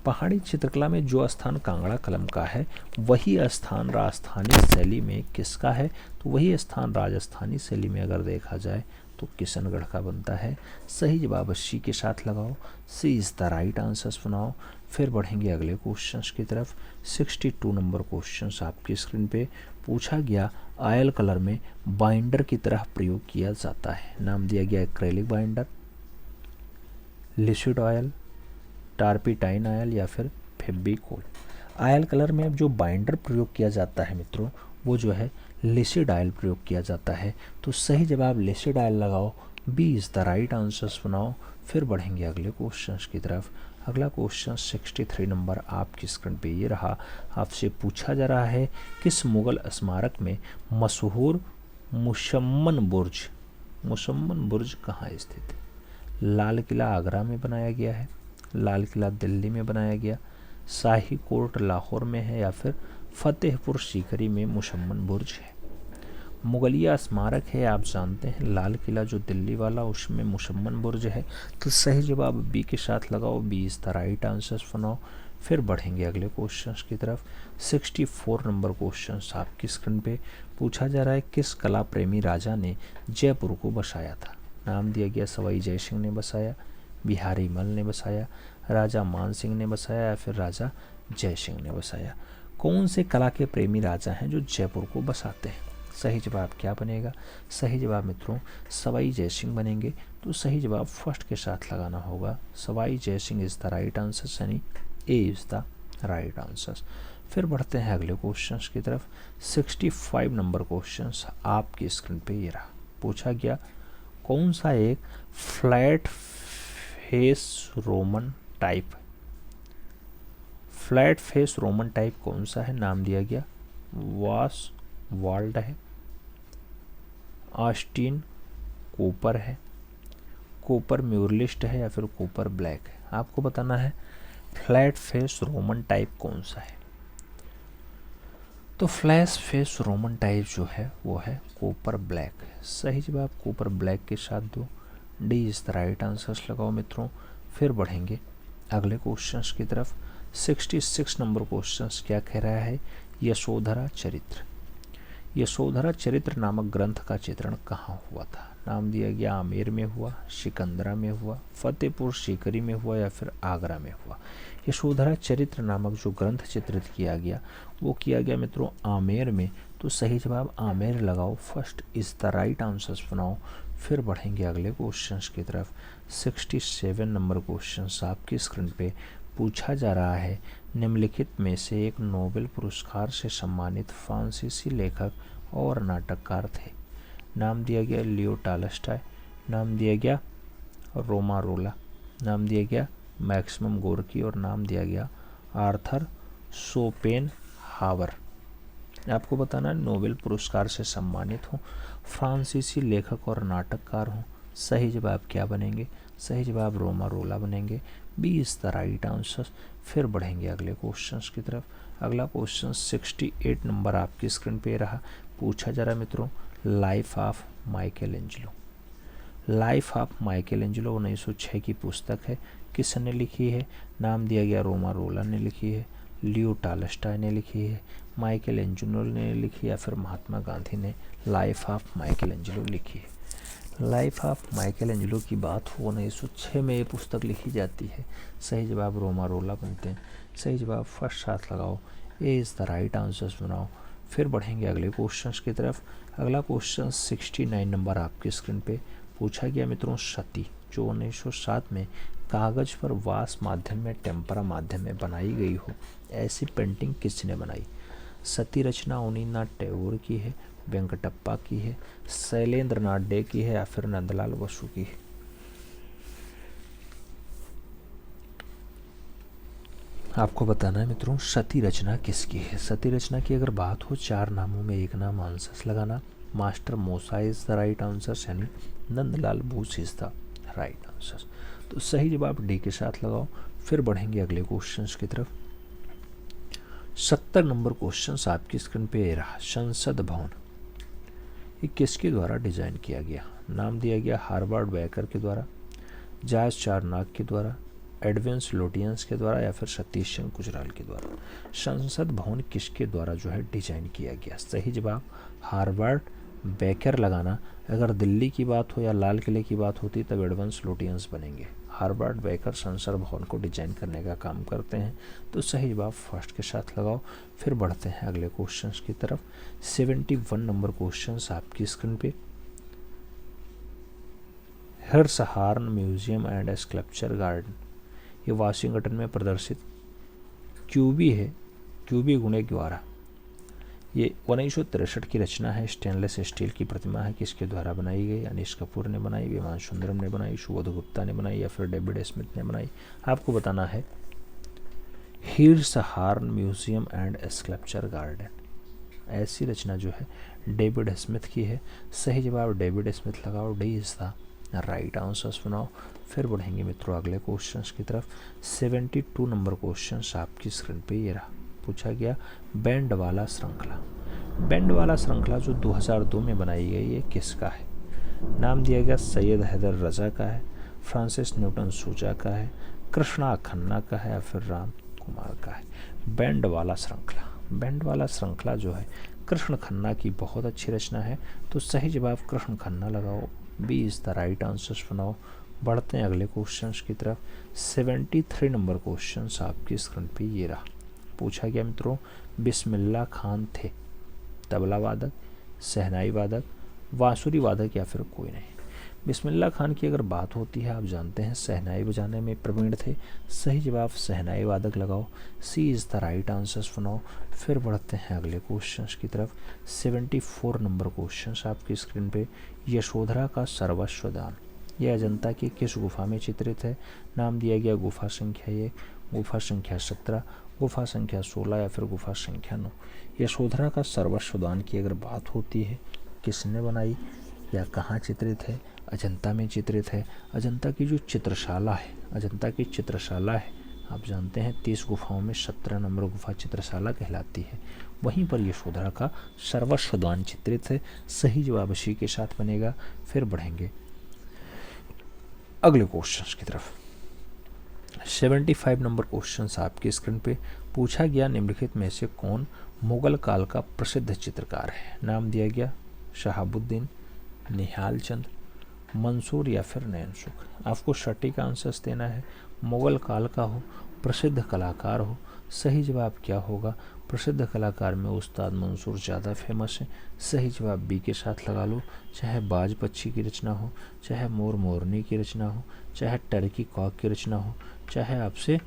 S1: पहाड़ी चित्रकला में जो स्थान कांगड़ा कलम का है वही स्थान राजस्थानी शैली में किसका है? तो वही स्थान राजस्थानी शैली में अगर देखा जाए तो किशनगढ़ का बनता है। सही जवाब सी के साथ लगाओ, सी इज़ द राइट आंसर्स बनाओ। फिर बढ़ेंगे अगले क्वेश्चंस की तरफ। 62 नंबर क्वेश्चंस आपकी स्क्रीन पे। पूछा गया ऑयल कलर में बाइंडर की तरह प्रयोग किया जाता है। नाम दिया गया acrylic binder, liquid oil, turpentine oil या फिर फेविकोल। ऑयल कलर में जो बाइंडर प्रयोग किया जाता है मित्रों वो जो है लिक्विड ऑयल प्रयोग किया जाता है। तो सही जवाब लिक्विड ऑयल लगाओ, B is the right answers बनाओ। फिर बढ़ेंगे अगले क्वेश्चन की तरफ। अगला क्वेश्चन 63 नंबर आपकी स्क्रीन पे ये रहा। आपसे पूछा जा रहा है किस मुगल स्मारक में मशहूर मुशम्मन बुर्ज कहाँ स्थित है? लाल किला आगरा में बनाया गया है, लाल किला दिल्ली में बनाया गया, शाही कोर्ट लाहौर में है या फिर फतेहपुर सीकरी में मुशम्मन बुर्ज है? मुगलिया स्मारक है, आप जानते हैं लाल किला जो दिल्ली वाला, उसमें मुशम्मन बुर्ज है। तो सही जवाब बी के साथ लगाओ, B is the right answers बनाओ। फिर बढ़ेंगे अगले क्वेश्चन की तरफ। 64 नंबर क्वेश्चन आपकी स्क्रीन पे। पूछा जा रहा है किस कला प्रेमी राजा ने जयपुर को बसाया था? नाम दिया गया सवाई जय सिंह ने बसाया, बिहारी मल ने बसाया, राजा मान सिंह ने बसाया या फिर राजा जय सिंह ने बसाया? कौन से कला के प्रेमी राजा हैं जो जयपुर को बसाते हैं? सही जवाब क्या बनेगा? सही जवाब मित्रों सवाई जय सिंह बनेंगे। तो सही जवाब फर्स्ट के साथ लगाना होगा, Sawai Jai Singh is the right answer, यानी A is the right answer. फिर बढ़ते हैं अगले क्वेश्चन की तरफ। 65 नंबर क्वेश्चन आपकी स्क्रीन पे ये रहा। पूछा गया कौन सा एक flat face Roman type, flat face Roman type कौन सा है? नाम दिया गया वास वाल्ड है, ऑस्टिन कूपर है, कूपर म्यूरलिस्ट है या फिर कूपर ब्लैक है? आपको बताना है फ्लैट फेस रोमन टाइप कौन सा है। तो फ्लैट फेस रोमन टाइप जो है वो है कूपर ब्लैक। सही जवाब कूपर ब्लैक के साथ दो, D is the right answers लगाओ मित्रों। फिर बढ़ेंगे अगले क्वेश्चंस की तरफ। 66 नंबर क्वेश्चंस क्या कह रहा है? यशोधरा चरित्र, यशोधरा चरित्र नामक ग्रंथ का चित्रण कहाँ हुआ था? नाम दिया गया आमेर में हुआ, सिकंदरा में हुआ, फतेहपुर सीकरी में हुआ या फिर आगरा में हुआ? यशोधरा चरित्र नामक जो ग्रंथ चित्रित किया गया वो किया गया मित्रों आमेर में। तो सही जवाब आमेर लगाओ, first is the right answers बनाओ। फिर बढ़ेंगे अगले क्वेश्चंस की तरफ। 67 नंबर क्वेश्चंस आपकी स्क्रीन पे। पूछा जा रहा है निम्नलिखित में से एक नोबेल पुरस्कार से सम्मानित फ्रांसीसी लेखक और नाटककार थे। नाम दिया गया लियो टॉल्स्टॉय, नाम दिया गया रोमारोला, नाम दिया गया मैक्सिमम गोर्की और नाम दिया गया आर्थर शोपेनहावर। आपको बताना है नोबेल पुरस्कार से सम्मानित हो, फ्रांसीसी लेखक और नाटककार हो। सही जवाब क्या बनेंगे? सही जवाब रोमारोला बनेंगे, B is the right answer. फिर बढ़ेंगे अगले क्वेश्चंस की तरफ। अगला क्वेश्चन 68 नंबर आपकी स्क्रीन पे रहा। पूछा जा रहा है मित्रों life of Michael Angelo. Life of Michael Angelo 1906 की पुस्तक है, किसने लिखी है? नाम दिया गया रोमारोला ने लिखी है, लियो टॉल्स्टॉय ने लिखी है, माइकल एंजेलो ने लिखी या फिर महात्मा गांधी ने लाइफ ऑफ माइकल एंजेलो लिखी है। लाइफ ऑफ माइकल एंजेलो की बात हो 1906 में ये पुस्तक लिखी जाती है। सही जवाब रोमारोला बनते हैं। सही जवाब फर्स्ट साथ लगाओ, ए इज़ द राइट आंसर्स बनाओ। फिर बढ़ेंगे अगले क्वेश्चंस की तरफ। अगला क्वेश्चन 69 नंबर आपकी स्क्रीन पे पूछा गया मित्रों, सती जो 1907 में कागज़ पर वास माध्यम में टेम्परा माध्यम में बनाई गई हो, ऐसी पेंटिंग किसने बनाई? सती रचना अवनींद्रनाथ टैगोर की है, वेंकटप्पा की है, शैलेंद्र नाथ डे की है या फिर नंदलाल बसु की है? आपको बताना है मित्रों सती रचना किसकी है। सती रचना की अगर बात हो, 4 नामों में एक नाम आंसर्स लगाना। मास्टर मोसा इज द राइट आंसर्स, यानी Nandlal Bose is the right answers. तो सही जवाब डी के साथ लगाओ। फिर बढ़ेंगे अगले क्वेश्चंस की तरफ। 70 नंबर क्वेश्चन आपकी स्क्रीन पे ये रहा, संसद भवन ये किसके द्वारा डिजाइन किया गया? नाम दिया गया हार्वर्ड बेकर के द्वारा, जॉर्ज चारनाक के द्वारा, एडविन लोटियंस के द्वारा या फिर सतीश चंद्र गुजराल के द्वारा। संसद भवन किसके द्वारा जो है डिजाइन किया गया? सही जवाब हार्वर्ड बेकर लगाना। अगर दिल्ली की बात हो या लाल किले की बात होती तब एडविन लोटियंस बनेंगे। हार्वर्ड बेकर संसद भवन को डिजाइन करने का काम करते हैं। तो सही जवाब फर्स्ट के साथ लगाओ। फिर बढ़ते हैं अगले क्वेश्चंस की तरफ। 71 नंबर क्वेश्चंस आपकी स्क्रीन पे। हर्षहार्न म्यूजियम एंड स्कल्पचर गार्डन ये वाशिंगटन में प्रदर्शित क्यूबी है, क्यूबी गुणे द्वारा। ये 1963 की रचना है। स्टेनलेस स्टील की प्रतिमा है, किसके द्वारा बनाई गई? अनीश कपूर ने बनाई, विमान सुंदरम ने बनाई, सुबोध गुप्ता ने बनाई या फिर डेविड स्मिथ ने बनाई? आपको बताना है हर्षहार्न म्यूजियम एंड स्कल्पचर गार्डन ऐसी रचना जो है डेविड स्मिथ की है। सही जवाब डेविड स्मिथ लगाओ, D is the right answers बनाओ। फिर बढ़ेंगे मित्रों अगले क्वेश्चंस की तरफ। 72 नंबर क्वेश्चंस आपकी स्क्रीन पे ये रहा, पूछा गया बैंड वाला श्रृंखला। बैंड वाला श्रृंखला जो 2002 में बनाई गई है किसका है? नाम दिया गया सैयद हैदर रजा का है, फ्रांसिस न्यूटन सूजा का है, कृष्णा खन्ना का है या फिर राम कुमार का है? बैंड वाला श्रृंखला, बैंड वाला श्रृंखला जो है कृष्ण खन्ना की बहुत अच्छी रचना है। तो सही जवाब कृष्ण खन्ना लगाओ, B is the right answers बनाओ। बढ़ते हैं अगले क्वेश्चंस की तरफ। 73 नंबर क्वेश्चंस आपकी स्क्रीन पे ये रहा, पूछा गया मित्रों बिस्मिल्लाह खान थे तबला वादक, शहनाई वादक, बांसुरी वादक या फिर कोई नहीं? बिस्मिल्लाह खान की अगर बात होती है, आप जानते हैं शहनाई बजाने में प्रवीण थे। सही जवाब शहनाई वादक लगाओ, सी इज़ द राइट आंसर्स बनाओ। फिर बढ़ते हैं अगले क्वेश्चंस की तरफ। 74 नंबर क्वेश्चंस आपकी स्क्रीन पे। यशोधरा का सर्वस्व दान यह अजंता की किस गुफा में चित्रित है? नाम दिया गया गुफा संख्या 1, गुफा संख्या 17, गुफा संख्या 16 या फिर गुफा संख्या 9? यशोधरा का सर्वस्व दान की अगर बात होती है, किसने बनाई या कहाँ चित्रित है? अजंता में चित्रित है। अजंता की जो चित्रशाला है, अजंता की चित्रशाला है, आप जानते हैं 30 गुफाओं में 17 नंबर गुफा चित्रशाला कहलाती है, वहीं पर यशोधरा का सर्वस्व दान चित्रित है। सही जवाब इसी के साथ बनेगा। फिर बढ़ेंगे अगले क्वेश्चंस की तरफ। 75 नंबर क्वेश्चंस आपकी स्क्रीन पे। पूछा गया निम्नलिखित में से कौन मुगल काल का प्रसिद्ध चित्रकार है? नाम दिया गया शहाबुद्दीन, निहाल चंद, मंसूर या फिर नैनसुख? आपको सटीक आंसर्स देना है। मुगल काल का हो, प्रसिद्ध कलाकार हो, सही जवाब क्या होगा? प्रसिद्ध कलाकार में उस्ताद मंसूर ज़्यादा फेमस है। सही जवाब बी के साथ लगा लो। चाहे बाज पक्षी की रचना हो, चाहे मोर मोरनी की रचना हो, चाहे टर्की कॉक की रचना हो, चाहे आपसे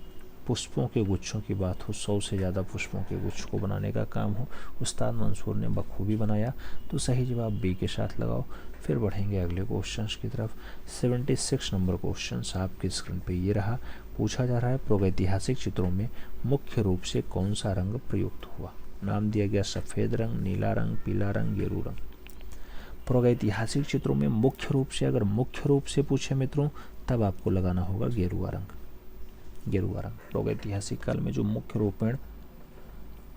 S1: पुष्पों के गुच्छों की बात हो, 100 से ज़्यादा पुष्पों के गुच्छ को बनाने का काम हो, उस्ताद मंसूर ने बखूबी बनाया। तो सही जवाब बी के साथ लगाओ। फिर बढ़ेंगे अगले क्वेश्चंस की तरफ। 76 नंबर क्वेश्चंस आपकी स्क्रीन पे ये रहा, पूछा जा रहा है प्रागैतिहासिक चित्रों में मुख्य रूप से कौन सा रंग प्रयुक्त हुआ? नाम दिया गया सफ़ेद रंग, नीला रंग, पीला रंग, गेरू रंग। प्रागैतिहासिक चित्रों में मुख्य रूप से, अगर मुख्य रूप से पूछे मित्रों तब आपको लगाना होगा गेरुआ रंग। गेरुआ रंग प्रागैतिहासिक काल में जो मुख्य रूपेण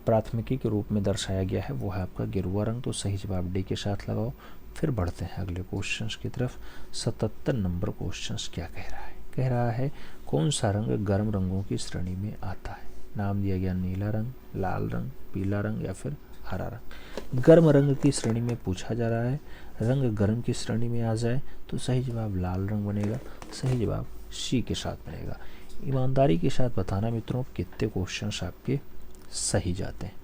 S1: प्राथमिकी के रूप में दर्शाया गया है वो है आपका गेरुआ रंग। तो सही जवाब डी के साथ लगाओ। फिर बढ़ते हैं अगले क्वेश्चंस की तरफ। 77 नंबर क्वेश्चंस क्या कह रहा है? कह रहा है कौन सा रंग गर्म रंगों की श्रेणी में आता है? नाम दिया गया नीला रंग, लाल रंग, पीला रंग या फिर हरा रंग। गर्म रंग की श्रेणी में पूछा जा रहा है, रंग गर्म की श्रेणी में आ जाए तो सही जवाब लाल रंग बनेगा, सही जवाब सी के साथ बनेगा। ईमानदारी के साथ बताना मित्रों कितने क्वेश्चंस आपके सही जाते हैं।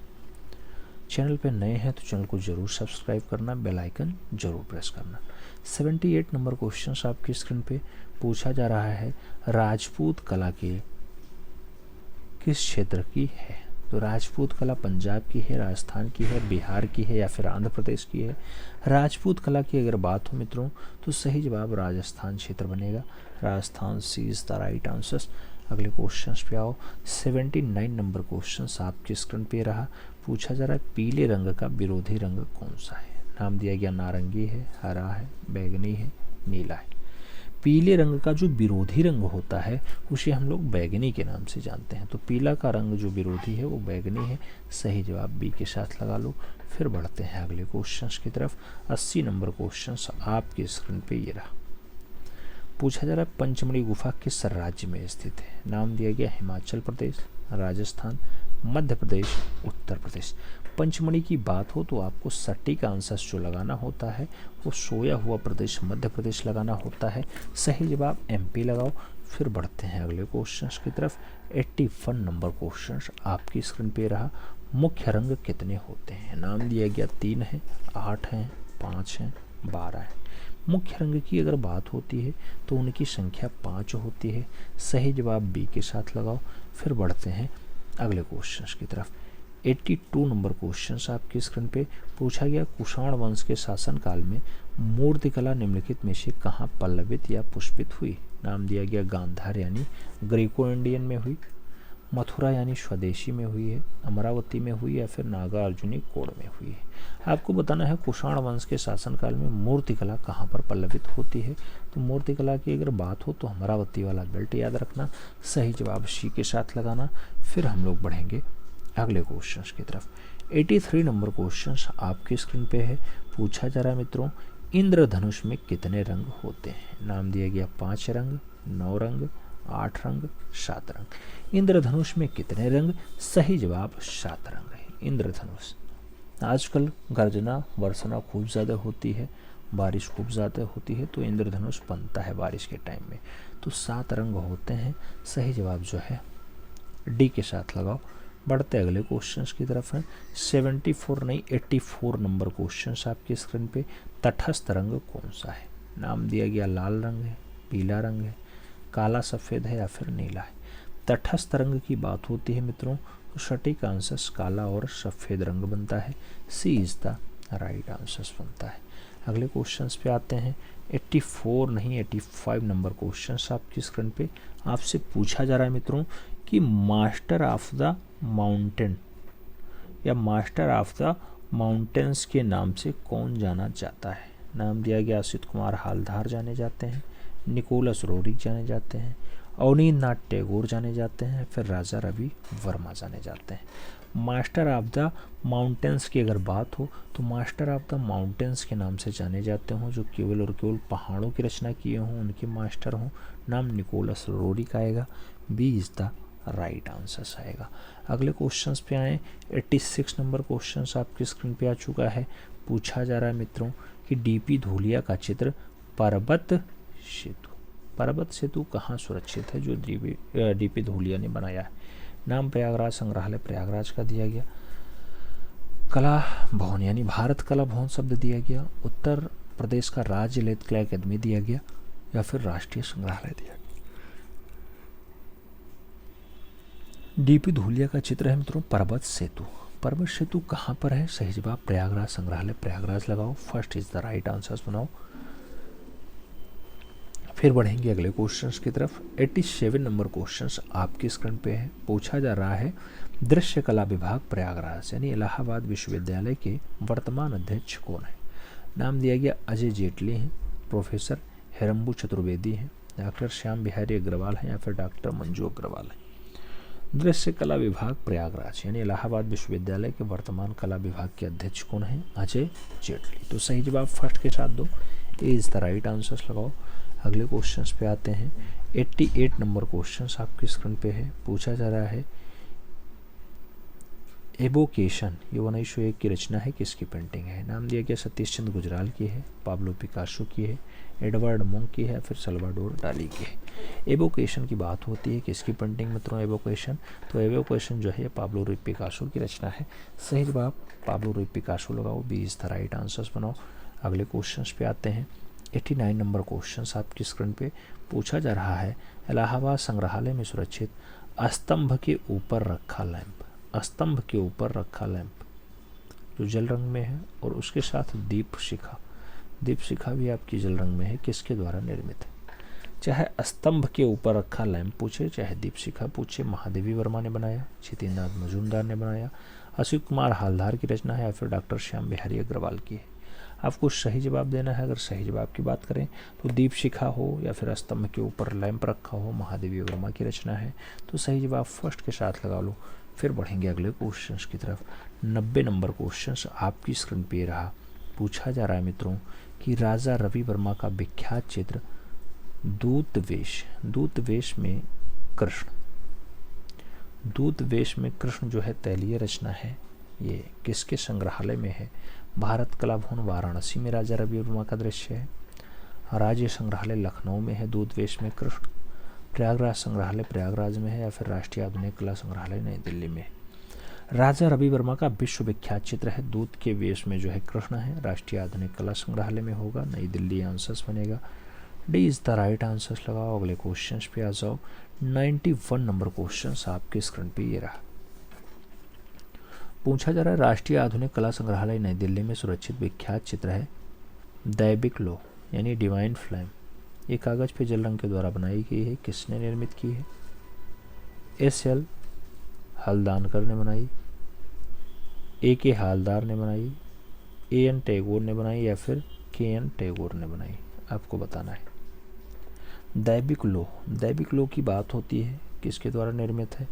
S1: चैनल पे नए हैं तो चैनल को जरूर सब्सक्राइब करना, बेल आइकन जरूर प्रेस करना। 78 नंबर क्वेश्चंस आपकी स्क्रीन पे पूछा जा रहा है, राजपूत कला के किस क्षेत्र की है? तो राजपूत कला पंजाब की है, राजस्थान की है, बिहार की है या फिर आंध्र प्रदेश की है? राजपूत कला की अगर बात हो मित्रों तो सही जवाब राजस्थान क्षेत्र बनेगा, राजस्थान सी इज द राइट आंसर। अगले क्वेश्चंस पे आओ। 79 नंबर क्वेश्चंस आपके स्क्रीन पे रहा, पूछा जा रहा है पीले रंग का विरोधी रंग कौन सा है? नाम दिया गया नारंगी है, हरा है, बैगनी है, नीला है। पीले रंग का जो विरोधी रंग होता है उसे हम लोग बैगनी के नाम से जानते हैं। तो पीला का रंग जो विरोधी है वो बैगनी है, सही जवाब बी के साथ लगा लो। फिर बढ़ते हैं अगले क्वेश्चंस की तरफ। 80 नंबर क्वेश्चंस आपके स्क्रीन पे ये रहा, पूछा जा रहा है पंचमढ़ी गुफा किस राज्य में स्थित है? नाम दिया गया हिमाचल प्रदेश, राजस्थान, मध्य प्रदेश, उत्तर प्रदेश। पंचमढ़ी की बात हो तो आपको सटीक आंसर जो लगाना होता है वो सोया हुआ प्रदेश मध्य प्रदेश लगाना होता है, सही जवाब एमपी लगाओ। फिर बढ़ते हैं अगले क्वेश्चंस की तरफ। 81 नंबर क्वेश्चंस आपकी स्क्रीन पे रहा, मुख्य रंग कितने होते हैं? नाम दिया गया 3 है, 8 हैं, 5 हैं, 12 है। मुख्य रंग की अगर बात होती है तो उनकी संख्या 5 होती है, सही जवाब बी के साथ लगाओ। फिर बढ़ते हैं अगले क्वेश्चंस की तरफ। 82 नंबर क्वेश्चंस आपकी स्क्रीन पे पूछा गया, कुषाण वंश के शासनकाल में मूर्तिकला निम्नलिखित में से कहाँ पल्लवित या पुष्पित हुई? नाम दिया गया गांधार यानी ग्रीको इंडियन में हुई, मथुरा यानी स्वदेशी में हुई है, अमरावती में हुई या फिर नागार्जुनी कोड में हुई है। आपको बताना है कुषाण वंश के शासनकाल में मूर्तिकला कहाँ पर पल्लवित होती है। तो मूर्तिकला की अगर बात हो तो अमरावती वाला बेल्ट याद रखना, सही जवाब सी के साथ लगाना। फिर हम लोग बढ़ेंगे अगले क्वेश्चंस की तरफ। 83 नंबर क्वेश्चंस आपकी स्क्रीन पे है, पूछा जा रहा है मित्रों इंद्रधनुष में कितने रंग होते हैं? नाम दिया गया 5 रंग, 9 रंग, 8 रंग, 7 रंग। इंद्रधनुष में कितने रंग? सही जवाब 7 रंग है इंद्रधनुष। आजकल गर्जना वर्षना खूब ज़्यादा होती है, बारिश खूब ज़्यादा होती है तो इंद्रधनुष बनता है बारिश के टाइम में, तो 7 रंग होते हैं, सही जवाब जो है डी के साथ लगाओ। बढ़ते अगले क्वेश्चंस की तरफ है। 74 नहीं 84 नंबर क्वेश्चंस आपकी स्क्रीन पे, तटस्थ रंग कौन सा है? नाम दिया गया लाल रंग है, पीला रंग है, काला सफ़ेद है या फिर नीला है। तटस्थ रंग की बात होती है मित्रों तो सटीक आंसर काला और सफ़ेद रंग बनता है, सी इज़ द राइट आंसर बनता है। अगले क्वेश्चंस पे आते हैं। 84 नहीं 85 नंबर क्वेश्चंस आपकी स्क्रीन पे आपसे पूछा जा रहा है मित्रों कि मास्टर ऑफ द माउंटेन या मास्टर ऑफ द माउंटेन्स के नाम से कौन जाना जाता है? नाम दिया गया असित कुमार हालधार जाने जाते हैं, निकोलस रोरिक जाने जाते हैं, अवनींद्रनाथ टैगोर जाने जाते हैं, फिर राजा रवि वर्मा जाने जाते हैं। मास्टर ऑफ द माउंटेन्स की अगर बात हो तो मास्टर ऑफ द माउंटेन्स के नाम से जाने जाते हों जो केवल और केवल पहाड़ों की रचना किए हों, उनके मास्टर हों, नाम निकोलस रोरिक आएगा, B is the right answer आएगा। अगले क्वेश्चंस पे आए। 86 नंबर क्वेश्चंस आपकी स्क्रीन पे आ चुका है, पूछा जा रहा है मित्रों कि डीपी धूलिया का चित्र पर्वत सेतु कहाँ सुरक्षित है जो डीपी धूलिया ने बनाया है? नाम प्रयागराज संग्रहालय प्रयागराज का दिया गया, कला भवन यानी भारत कला भवन शब्द दिया गया, उत्तर प्रदेश का राज्य ललित अकादमी दिया गया या फिर राष्ट्रीय संग्रहालय दिया गया। डीपी धूलिया का चित्र है मित्रों पर्वत सेतु। पर्वत सेतु कहाँ पर है? सही जवाब प्रयागराज संग्रहालय प्रयागराज लगाओ, first is the right answer बनाओ। फिर बढ़ेंगे अगले क्वेश्चंस की तरफ। 87 नंबर क्वेश्चंस आपकी स्क्रीन पे है, पूछा जा रहा है दृश्य कला विभाग प्रयागराज यानी इलाहाबाद विश्वविद्यालय के वर्तमान अध्यक्ष कौन है? नाम दिया गया अजय जेटली हैं, प्रोफेसर हेरम्बू चतुर्वेदी हैं, डॉक्टर श्याम बिहारी अग्रवाल हैं या फिर डॉक्टर मंजू अग्रवाल हैं। दृश्य कला विभाग प्रयागराज यानी इलाहाबाद विश्वविद्यालय के वर्तमान कला विभाग के अध्यक्ष कौन है? अजय जेटली। तो सही जवाब फर्स्ट के साथ दो, ए इज़ द राइट आंसर लगाओ। अगले क्वेश्चंस पे आते हैं। 88 नंबर क्वेश्चंस आपकी स्क्रीन पे है, पूछा जा रहा है एवोकेशन ये 1901 की रचना है, किसकी पेंटिंग है? नाम दिया गया सतीश चंद्र गुजराल की है, पाब्लो पिकासो की है, एडवर्ड मुंक की है, फिर सल्वाडोर डाली की है। एवोकेशन की बात होती है, किसकी पेंटिंग मित्रों एवोकेशन? तो एवोकेशन जो है पाब्लो रुई पिकासो की रचना है। सही जवाब पाब्लो रुई पिकासो लगाओ, B is the right answers बनाओ। अगले क्वेश्चंस पे आते हैं। 89 नंबर क्वेश्चन आपकी स्क्रीन पे पूछा जा रहा है, इलाहाबाद संग्रहालय में सुरक्षित स्तंभ के ऊपर रखा लैंप, स्तंभ के ऊपर रखा लैंप जो जल रंग में है और उसके साथ दीप शिखा भी आपकी जल रंग में है, किसके द्वारा निर्मित है? चाहे स्तंभ के ऊपर रखा लैंप पूछे, चाहे दीप शिखा पूछे, महादेवी वर्मा ने बनाया, जितेंद्र मजूमदार ने बनाया, असित कुमार हालदार की रचना है, या फिर डॉक्टर श्याम बिहारी अग्रवाल की है? आपको सही जवाब देना है। अगर सही जवाब की बात करें तो दीप शिखा हो या फिर स्तंभ के ऊपर लैंप रखा हो, महादेवी वर्मा की रचना है। तो सही जवाब फर्स्ट के साथ लगा लो। फिर बढ़ेंगे अगले क्वेश्चंस की तरफ। 90 नंबर क्वेश्चंस आपकी स्क्रीन पे रहा। पूछा जा रहा है मित्रों कि राजा रवि वर्मा का विख्यात चित्र दूत वेश में कृष्ण जो है तैलीय रचना है, ये किसके संग्रहालय में है? भारत कला भवन वाराणसी में राजा रवि वर्मा का दृश्य है, राज्य संग्रहालय लखनऊ में है दूत वेश में कृष्ण, प्रयागराज संग्रहालय प्रयागराज में है, या फिर राष्ट्रीय आधुनिक कला संग्रहालय नई दिल्ली में है? राजा रवि वर्मा का विश्व विख्यात चित्र है दूत के वेश में जो है कृष्ण है, राष्ट्रीय आधुनिक कला संग्रहालय में होगा, नई दिल्ली आंसर्स बनेगा। D is the right answers लगाओ। अगले क्वेश्चन पे आ जाओ। 91 नंबर क्वेश्चन आपके स्क्रीन पे ये रहा। पूछा जा रहा है राष्ट्रीय आधुनिक कला संग्रहालय नई दिल्ली में सुरक्षित विख्यात चित्र है दैबिक लो यानी डिवाइन फ्लेम, ये कागज पे जल रंग के द्वारा बनाई गई है, किसने निर्मित की है? एस.एल. हल्दानकर ने बनाई, ए.के. हालदार ने बनाई, ए.एन. टैगोर ने बनाई, या फिर के.एन. टैगोर ने बनाई? आपको बताना है। दैबिक लो की बात होती है, किसके द्वारा निर्मित है?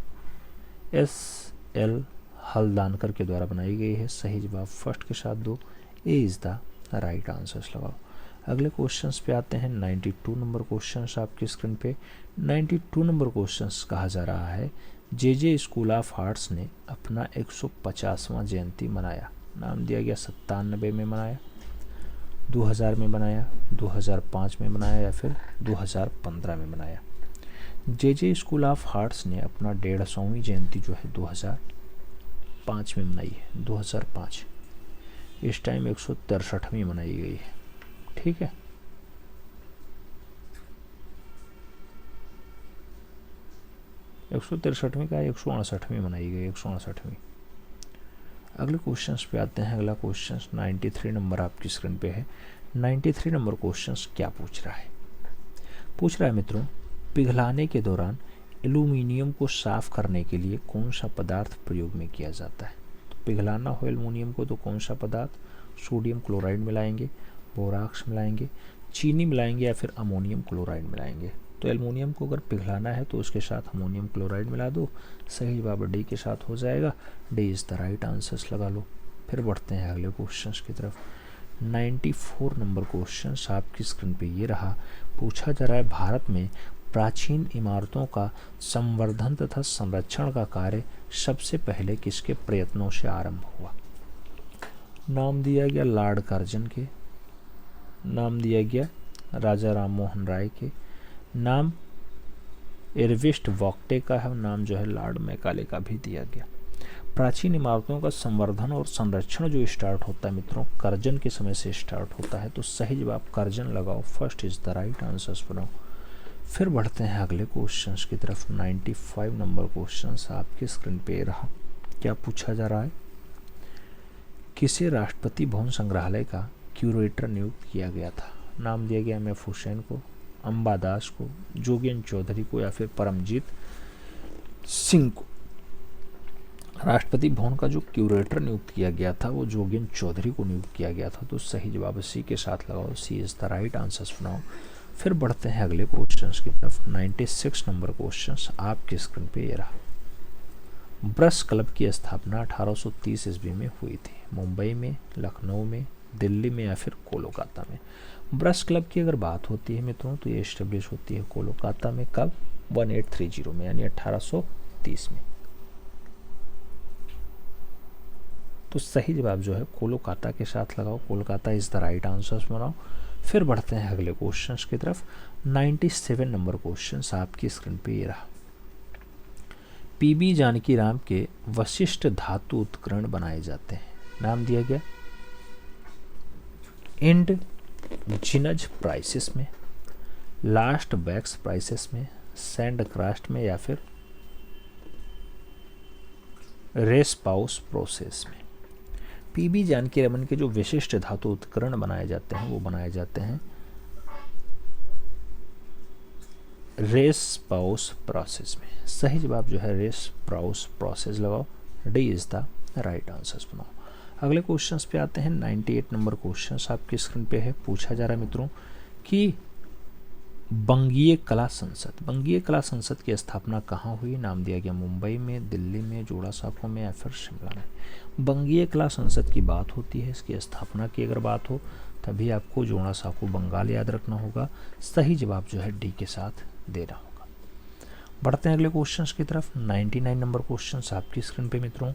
S1: एस.एल. हल्दानकर के द्वारा बनाई गई है। सही जवाब फर्स्ट के साथ दो, ए इज द राइट आंसर्स लगाओ। अगले क्वेश्चंस पे आते हैं। 92 नंबर क्वेश्चंस आपकी स्क्रीन पे। 92 नंबर क्वेश्चंस कहा जा रहा है जे स्कूल ऑफ आर्ट्स ने अपना 150वां जयंती मनाया। नाम दिया गया 97 में मनाया, 2000 में मनाया, 2005 में मनाया, या फिर 2015 में मनाया? जे स्कूल ऑफ आर्ट्स ने अपना 150वीं जयंती जो है 2005 में मनाई है, 2005। इस टाइम 163वीं मनाई गई है, ठीक है। एक 163वीं का 168वीं मनाई गई, 168वीं। अगले क्वेश्चन पे आते हैं। अगला क्वेश्चन 93 नंबर आपकी स्क्रीन पे है। 93 नंबर क्वेश्चन क्या पूछ रहा है? पूछ रहा है मित्रों, पिघलाने के दौरान एल्यूमिनियम को साफ करने के लिए कौन सा पदार्थ प्रयोग में किया जाता है? तो पिघलाना हो एल्यूमिनियम को तो कौन सा पदार्थ? सोडियम क्लोराइड मिलाएंगे, बोराक्स मिलाएंगे, चीनी मिलाएंगे, या फिर अमोनियम क्लोराइड मिलाएंगे? तो एल्युमिनियम को अगर पिघलाना है तो उसके साथ अमोनियम क्लोराइड मिला दो। सही जवाब डी के साथ हो जाएगा। D is the right answers लगा लो। फिर बढ़ते हैं अगले क्वेश्चंस की तरफ। 94 नंबर क्वेश्चन आपकी स्क्रीन पे ये रहा। पूछा जा रहा है भारत में प्राचीन इमारतों का संवर्धन तथा संरक्षण का कार्य सबसे पहले किसके प्रयत्नों से आरंभ हुआ? नाम दिया गया लॉर्ड कर्जन के, नाम दिया गया राजा राम मोहन राय के, नाम एरविस्ट वॉक्टे का है, और नाम जो है लॉर्ड मैकाले का भी दिया गया। प्राचीन इमारतों का संवर्धन और संरक्षण जो स्टार्ट होता है मित्रों कर्जन के समय से स्टार्ट होता है। तो सही जवाब कर्जन लगाओ। First is the right answers बनाओ। फिर बढ़ते हैं अगले क्वेश्चंस की तरफ। 95 नंबर क्वेश्चंस आपकी स्क्रीन पे रहा। क्या पूछा जा रहा है? किसे राष्ट्रपति भवन संग्रहालय का क्यूरेटर नियुक्त किया गया था? नाम दिया गया एम.एफ. हुसैन को, अंबा दास को, जोगेंद्र चौधरी को, या फिर परमजीत सिंह को? राष्ट्रपति भवन का जो क्यूरेटर नियुक्त किया गया था वो जोगेंद्र चौधरी को नियुक्त किया गया था। तो सही जवाब सी के साथ लगाओ। सी इज द राइट आंसर्स बनाओ। फिर बढ़ते हैं अगले क्वेश्चंस की तरफ। 96 नंबर क्वेश्चंस आपके स्क्रीन पे ये रहा। ब्रश क्लब की स्थापना 1830 ईस्वी में हुई थी। मुंबई में, लखनऊ में, दिल्ली में, या फिर कोलकाता में? ब्रश क्लब की अगर बात होती है मित्रों तो ये एस्टेब्लिश होती है कोलकाता में। कब? 1830 में, यानी 1830 में। तो सही जवाब जो है कोलकाता के साथ लगाओ, Kolkata is the right answer बनाओ। फिर बढ़ते हैं अगले क्वेश्चन की तरफ। 97 नंबर क्वेश्चन आपकी स्क्रीन पे ये रहा। पीबी जानकी राम के वशिष्ठ धातु उत्करण बनाए जाते हैं, नाम दिया गया इंड जिनज प्राइसेस में, लास्ट बैक्स प्राइसेस में, सैंड क्रास्ट में, या फिर रेस पाउस प्रोसेस में। पीबी जानकी रमन के जो विशिष्ट धातु उत्करण बनाए जाते हैं वो बनाए जाते हैं रेस पाउस प्रोसेस में। सही जवाब जो है रेस पाउस प्रोसेस लगाओ, D is the right answer बनाओ। अगले क्वेश्चंस पे आते हैं। 98 नंबर क्वेश्चंस आपकी स्क्रीन पे है। पूछा जा रहा है मित्रों कि बंगीय कला संसद की स्थापना कहाँ हुई, नाम दिया गया मुंबई में, दिल्ली में, जोड़ा साँको में, या फिर शिमला में। बंगीय कला संसद की बात होती है, इसकी स्थापना की अगर बात हो तभी आपको जोड़ा साँको बंगाल याद रखना होगा। सही जवाब जो है डी के साथ देना होगा। बढ़ते हैं अगले क्वेश्चंस की तरफ। 99 नंबर क्वेश्चन आपकी स्क्रीन पे मित्रों।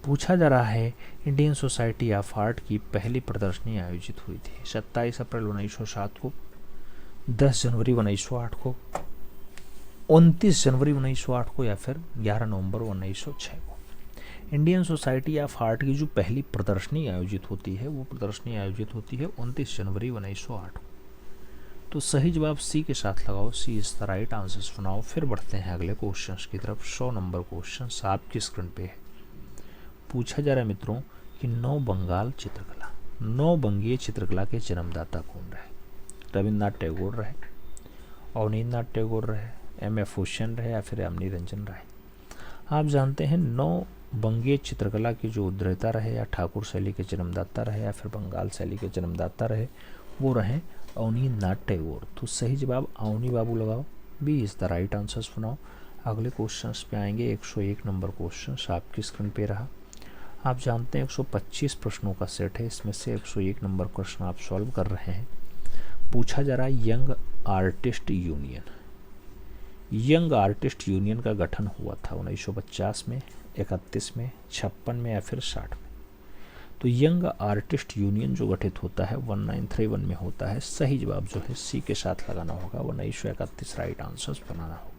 S1: पूछा जा रहा है इंडियन सोसाइटी ऑफ आर्ट की पहली प्रदर्शनी आयोजित हुई थी 27 अप्रैल 1907 को, 10 जनवरी 1908 को, 29 जनवरी 1908 को, या फिर 11 नवंबर 1906 को। इंडियन सोसाइटी ऑफ आर्ट की जो पहली प्रदर्शनी आयोजित होती है वो प्रदर्शनी आयोजित होती है 29 जनवरी 1908 को। तो सही जवाब सी के साथ लगाओ, सी इज द राइट आंसर बनाओ। फिर बढ़ते हैं अगले क्वेश्चन की तरफ। 100 नंबर क्वेश्चन आपकी स्क्रीन पे है। पूछा जा रहा है मित्रों कि नौ बंगीय चित्रकला के जन्मदाता कौन रहे। रविन्द्रनाथ टैगोर रहे, अवनींद्रनाथ टैगोर रहे, एम.एफ. हुसैन रहे, या फिर यामिनी रंजन रहे। आप जानते हैं नौ बंगीय चित्रकला के जो उद्रेता रहे या ठाकुर शैली के जन्मदाता रहे या फिर बंगाल शैली के जन्मदाता रहे वो रहे अवनींद्रनाथ टैगोर। तो सही जवाब अवनी बाबू लगाओ, B is the right answer बनाओ। अगले क्वेश्चन पे आएंगे। 101 नंबर क्वेश्चन आपकी स्क्रीन पे रहा। आप जानते हैं 125 प्रश्नों का सेट है, इसमें से 101 नंबर प्रश्न आप सॉल्व कर रहे हैं। पूछा जा रहा है यंग आर्टिस्ट यूनियन का गठन हुआ था 1950 में, 31 में, 56 में, या फिर 60 में। तो यंग आर्टिस्ट यूनियन जो गठित होता है 1931 में होता है। सही जवाब जो है सी के साथ लगाना होगा, 1931 राइट आंसर बनाना होगा।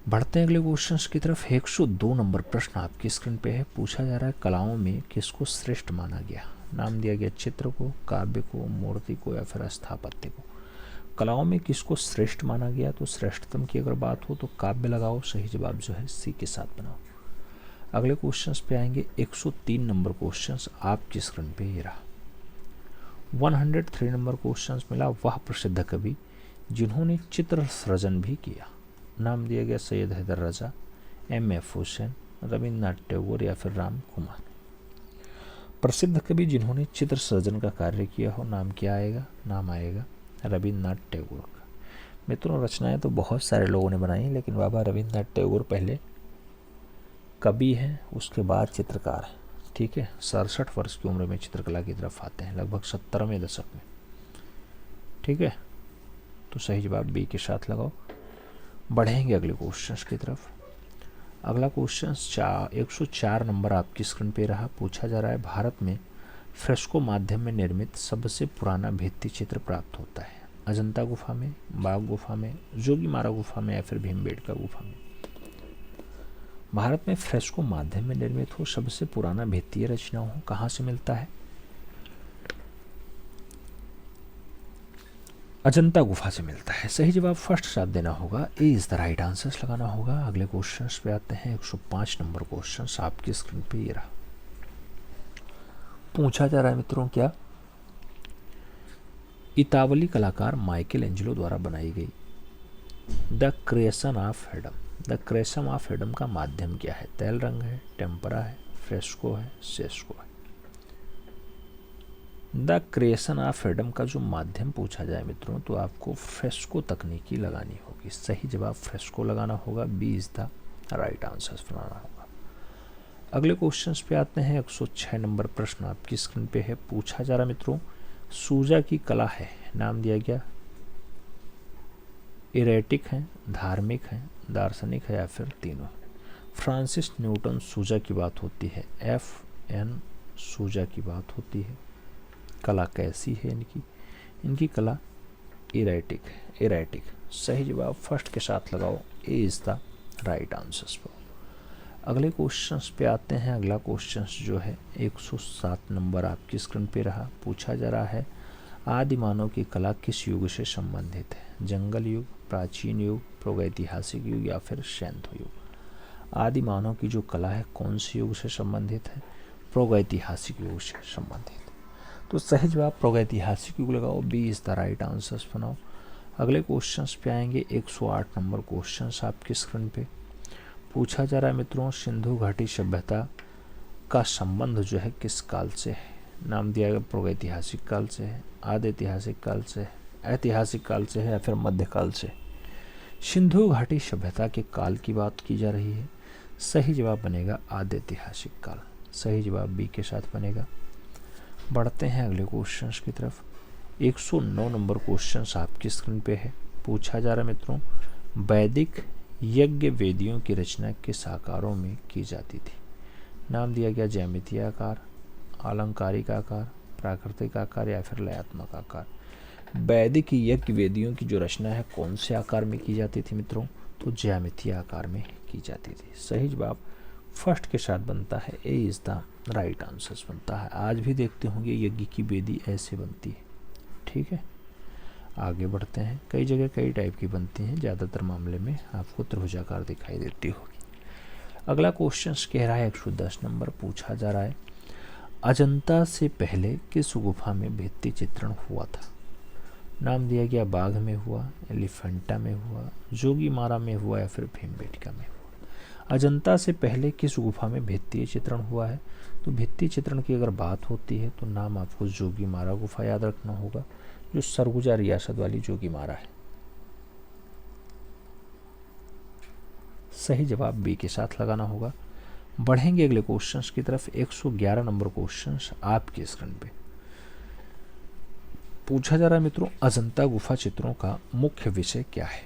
S1: बढ़ते हैं अगले क्वेश्चन की तरफ। 102 नंबर प्रश्न आपकी स्क्रीन पे है। पूछा जा रहा है कलाओं में किसको श्रेष्ठ माना गया, नाम दिया गया चित्र को, काव्य को, मूर्ति को, या फिर स्थापत्य को। कलाओं में किसको श्रेष्ठ माना गया, तो श्रेष्ठतम की अगर बात हो तो काव्य लगाओ, सही जवाब जो है सी के साथ बनाओ। अगले क्वेश्चंस पे आएंगे। 103 नंबर क्वेश्चंस आपकी स्क्रीन पे ये रहा। 103 नंबर क्वेश्चंस मिला वह प्रसिद्ध कवि जिन्होंने चित्र सृजन भी किया, नाम दिया गया सैयद हैदर रजा, एम.एफ. हुसैन, रविन्द्रनाथ टैगोर, या फिर राम कुमार। प्रसिद्ध कवि जिन्होंने चित्र सृजन का कार्य किया हो, नाम क्या आएगा, नाम आएगा रविन्द्रनाथ टैगोर का। मित्रों रचनाएं तो बहुत सारे लोगों ने बनाई, लेकिन बाबा रविन्द्रनाथ टैगोर पहले कवि हैं, उसके बाद चित्रकार हैं। ठीक है, 67 वर्ष की उम्र में चित्रकला की तरफ आते हैं, लगभग 70वें दशक में। ठीक है, तो सही जवाब बी के साथ लगाओ। बढ़ेंगे अगले क्वेश्चन की तरफ। अगला क्वेश्चन 104 नंबर आपकी स्क्रीन पे रहा। पूछा जा रहा है भारत में फ्रेस्को माध्यम में निर्मित सबसे पुराना भित्ति चित्र प्राप्त होता है अजंता गुफा में, बाघ गुफा में, जोगीमारा गुफा में, या फिर भीमबेटका गुफा में। भारत में फ्रेस्को माध्यम में निर्मित हो सबसे पुराना भित्तीय रचना हो, कहाँ से मिलता है, अजंता गुफा से मिलता है। सही जवाब फर्स्ट साथ देना होगा, ए इज द राइट आंसर लगाना होगा। अगले क्वेश्चन पे आते हैं। 105 नंबर क्वेश्चन आपकी स्क्रीन पे ये रहा। पूछा जा रहा है मित्रों क्या इतावली कलाकार माइकल एंजेलो द्वारा बनाई गई the creation of Adam, the creation of Adam का माध्यम क्या है, तैल रंग है, टेम्परा है, फ्रेस्को है, सेस्को है। द क्रिएशन ऑफ एडम का जो माध्यम पूछा जाए मित्रों तो आपको फ्रेस्को तकनीकी लगानी होगी। सही जवाब फ्रेस्को लगाना होगा, B is the right answer बनाना होगा। अगले क्वेश्चंस पे आते हैं। 106 नंबर प्रश्न आपकी स्क्रीन पे है। पूछा जा रहा मित्रों सूजा की कला है, नाम दिया गया इरेटिक है, धार्मिक है, दार्शनिक है, या फिर तीनों। फ्रांसिस न्यूटन सूजा की बात होती है, एफ एन सूजा की बात होती है। कला कैसी है इनकी? इनकी कला इरेटिक है, इरेटिक। सही जवाब फर्स्ट के साथ लगाओ, ए इज द राइट आंसर। अगले क्वेश्चंस पे आते हैं। अगला क्वेश्चंस जो है 107 नंबर आपकी स्क्रीन पे रहा। पूछा जा रहा है आदि मानव की कला किस युग से संबंधित है? जंगल युग, प्राचीन युग, प्रागैतिहासिक युग या फिर शैंतो युग। आदि मानव की जो कला है कौन से युग से संबंधित है? प्रागैतिहासिक युग से संबंधित। तो सही जवाब प्रागैतिहासिक युग लगाओ, B is the right answer बनाओ। अगले क्वेश्चंस पे आएंगे। 108 नंबर क्वेश्चंस आपकी स्क्रीन पे। पूछा जा रहा है मित्रों सिंधु घाटी सभ्यता का संबंध जो है किस काल से है? नाम दिया गया प्रागैतिहासिक काल से है, आदि ऐतिहासिक काल से है, ऐतिहासिक काल से है या फिर मध्यकाल से। सिंधु घाटी सभ्यता के काल की बात की जा रही है। सही जवाब बनेगा आदि ऐतिहासिक काल। सही जवाब बी के साथ बनेगा। बढ़ते हैं अगले क्वेश्चंस की तरफ। 109 नंबर क्वेश्चंस आपकी स्क्रीन पे है। पूछा जा रहा है मित्रों वैदिक यज्ञ वेदियों की रचना किस आकारों में की जाती थी? नाम दिया गया ज्यामितीय आकार, अलंकारिक आकार, प्राकृतिक आकार या फिर लयात्मक आकार। वैदिक यज्ञ वेदियों की जो रचना है कौन से आकार में की जाती थी मित्रों? तो ज्यामितीय आकार में की जाती थी। सही जवाब फर्स्ट के साथ बनता है, ए इज द राइट आंसर बनता है। आज भी देखते होंगे यज्ञ की वेदी ऐसे बनती है। ठीक है, आगे बढ़ते हैं। कई जगह कई टाइप की बनती हैं, ज़्यादातर मामले में आपको त्रिभुजाकार दिखाई देती होगी। अगला क्वेश्चन कह रहा है 110 नंबर। पूछा जा रहा है अजंता से पहले किस गुफा में भित्ति चित्रण हुआ था? नाम दिया गया बाघ में हुआ, एलिफेंटा में हुआ, जोगीमारा में हुआ या फिर भीमबेटका में हुआ। अजंता से पहले किस गुफा में भित्ति चित्रण हुआ है? तो भित्ति चित्रण की अगर बात होती है तो नाम आपको जोगीमारा गुफा याद रखना होगा, जो सरगुजा रियासत वाली जोगीमारा है। सही जवाब बी के साथ लगाना होगा। बढ़ेंगे अगले क्वेश्चंस की तरफ। 111 नंबर क्वेश्चंस आपकी स्क्रीन पे। पूछा जा रहा है मित्रों अजंता गुफा चित्रों का मुख्य विषय क्या है?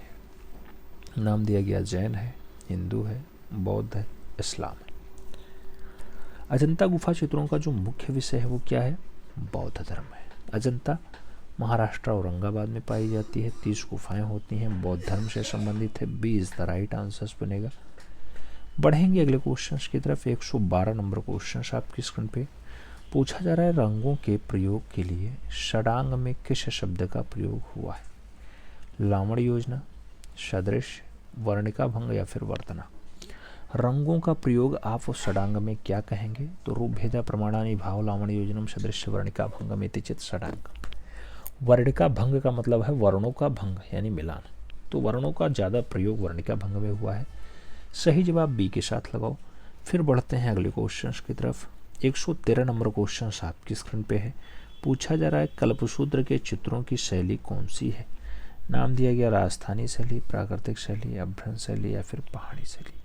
S1: नाम दिया गया जैन है, हिंदू है, बौद्ध है, इस्लाम है। अजंता गुफा चित्रों का जो मुख्य विषय है वो क्या है? बौद्ध धर्म है। अजंता महाराष्ट्र औरंगाबाद में पाई जाती है। 30 गुफाएं होती हैं, बौद्ध धर्म से संबंधित है। B is the right answer बनेगा। बढ़ेंगे अगले क्वेश्चंस की तरफ। 112 नंबर क्वेश्चन आपकी स्क्रीन पे। पूछा जा रहा है रंगों के प्रयोग के लिए षडांग में किस शब्द का प्रयोग हुआ है? लावण्य योजना, सदृश, वर्णिका भंग या फिर वर्तना। रंगों का प्रयोग आप षडांग में क्या कहेंगे? तो रूप भेदा प्रमाणानि भाव लावण्य योजनम सदृश्य वर्णिका भंगम इति चित षडांग। वर्णिका भंग का मतलब है वर्णों का भंग यानी मिलान, तो वर्णों का ज़्यादा प्रयोग वर्णिका भंग में हुआ है। सही जवाब बी के साथ लगाओ। फिर बढ़ते हैं अगले क्वेश्चन की तरफ। 113 नंबर क्वेश्चन आपकी स्क्रीन पे है। पूछा जा रहा है कल्पसूत्र के चित्रों की शैली कौन सी है? नाम दिया गया राजस्थानी शैली, प्राकृतिक शैली, अभ्रंश शैली या फिर पहाड़ी शैली।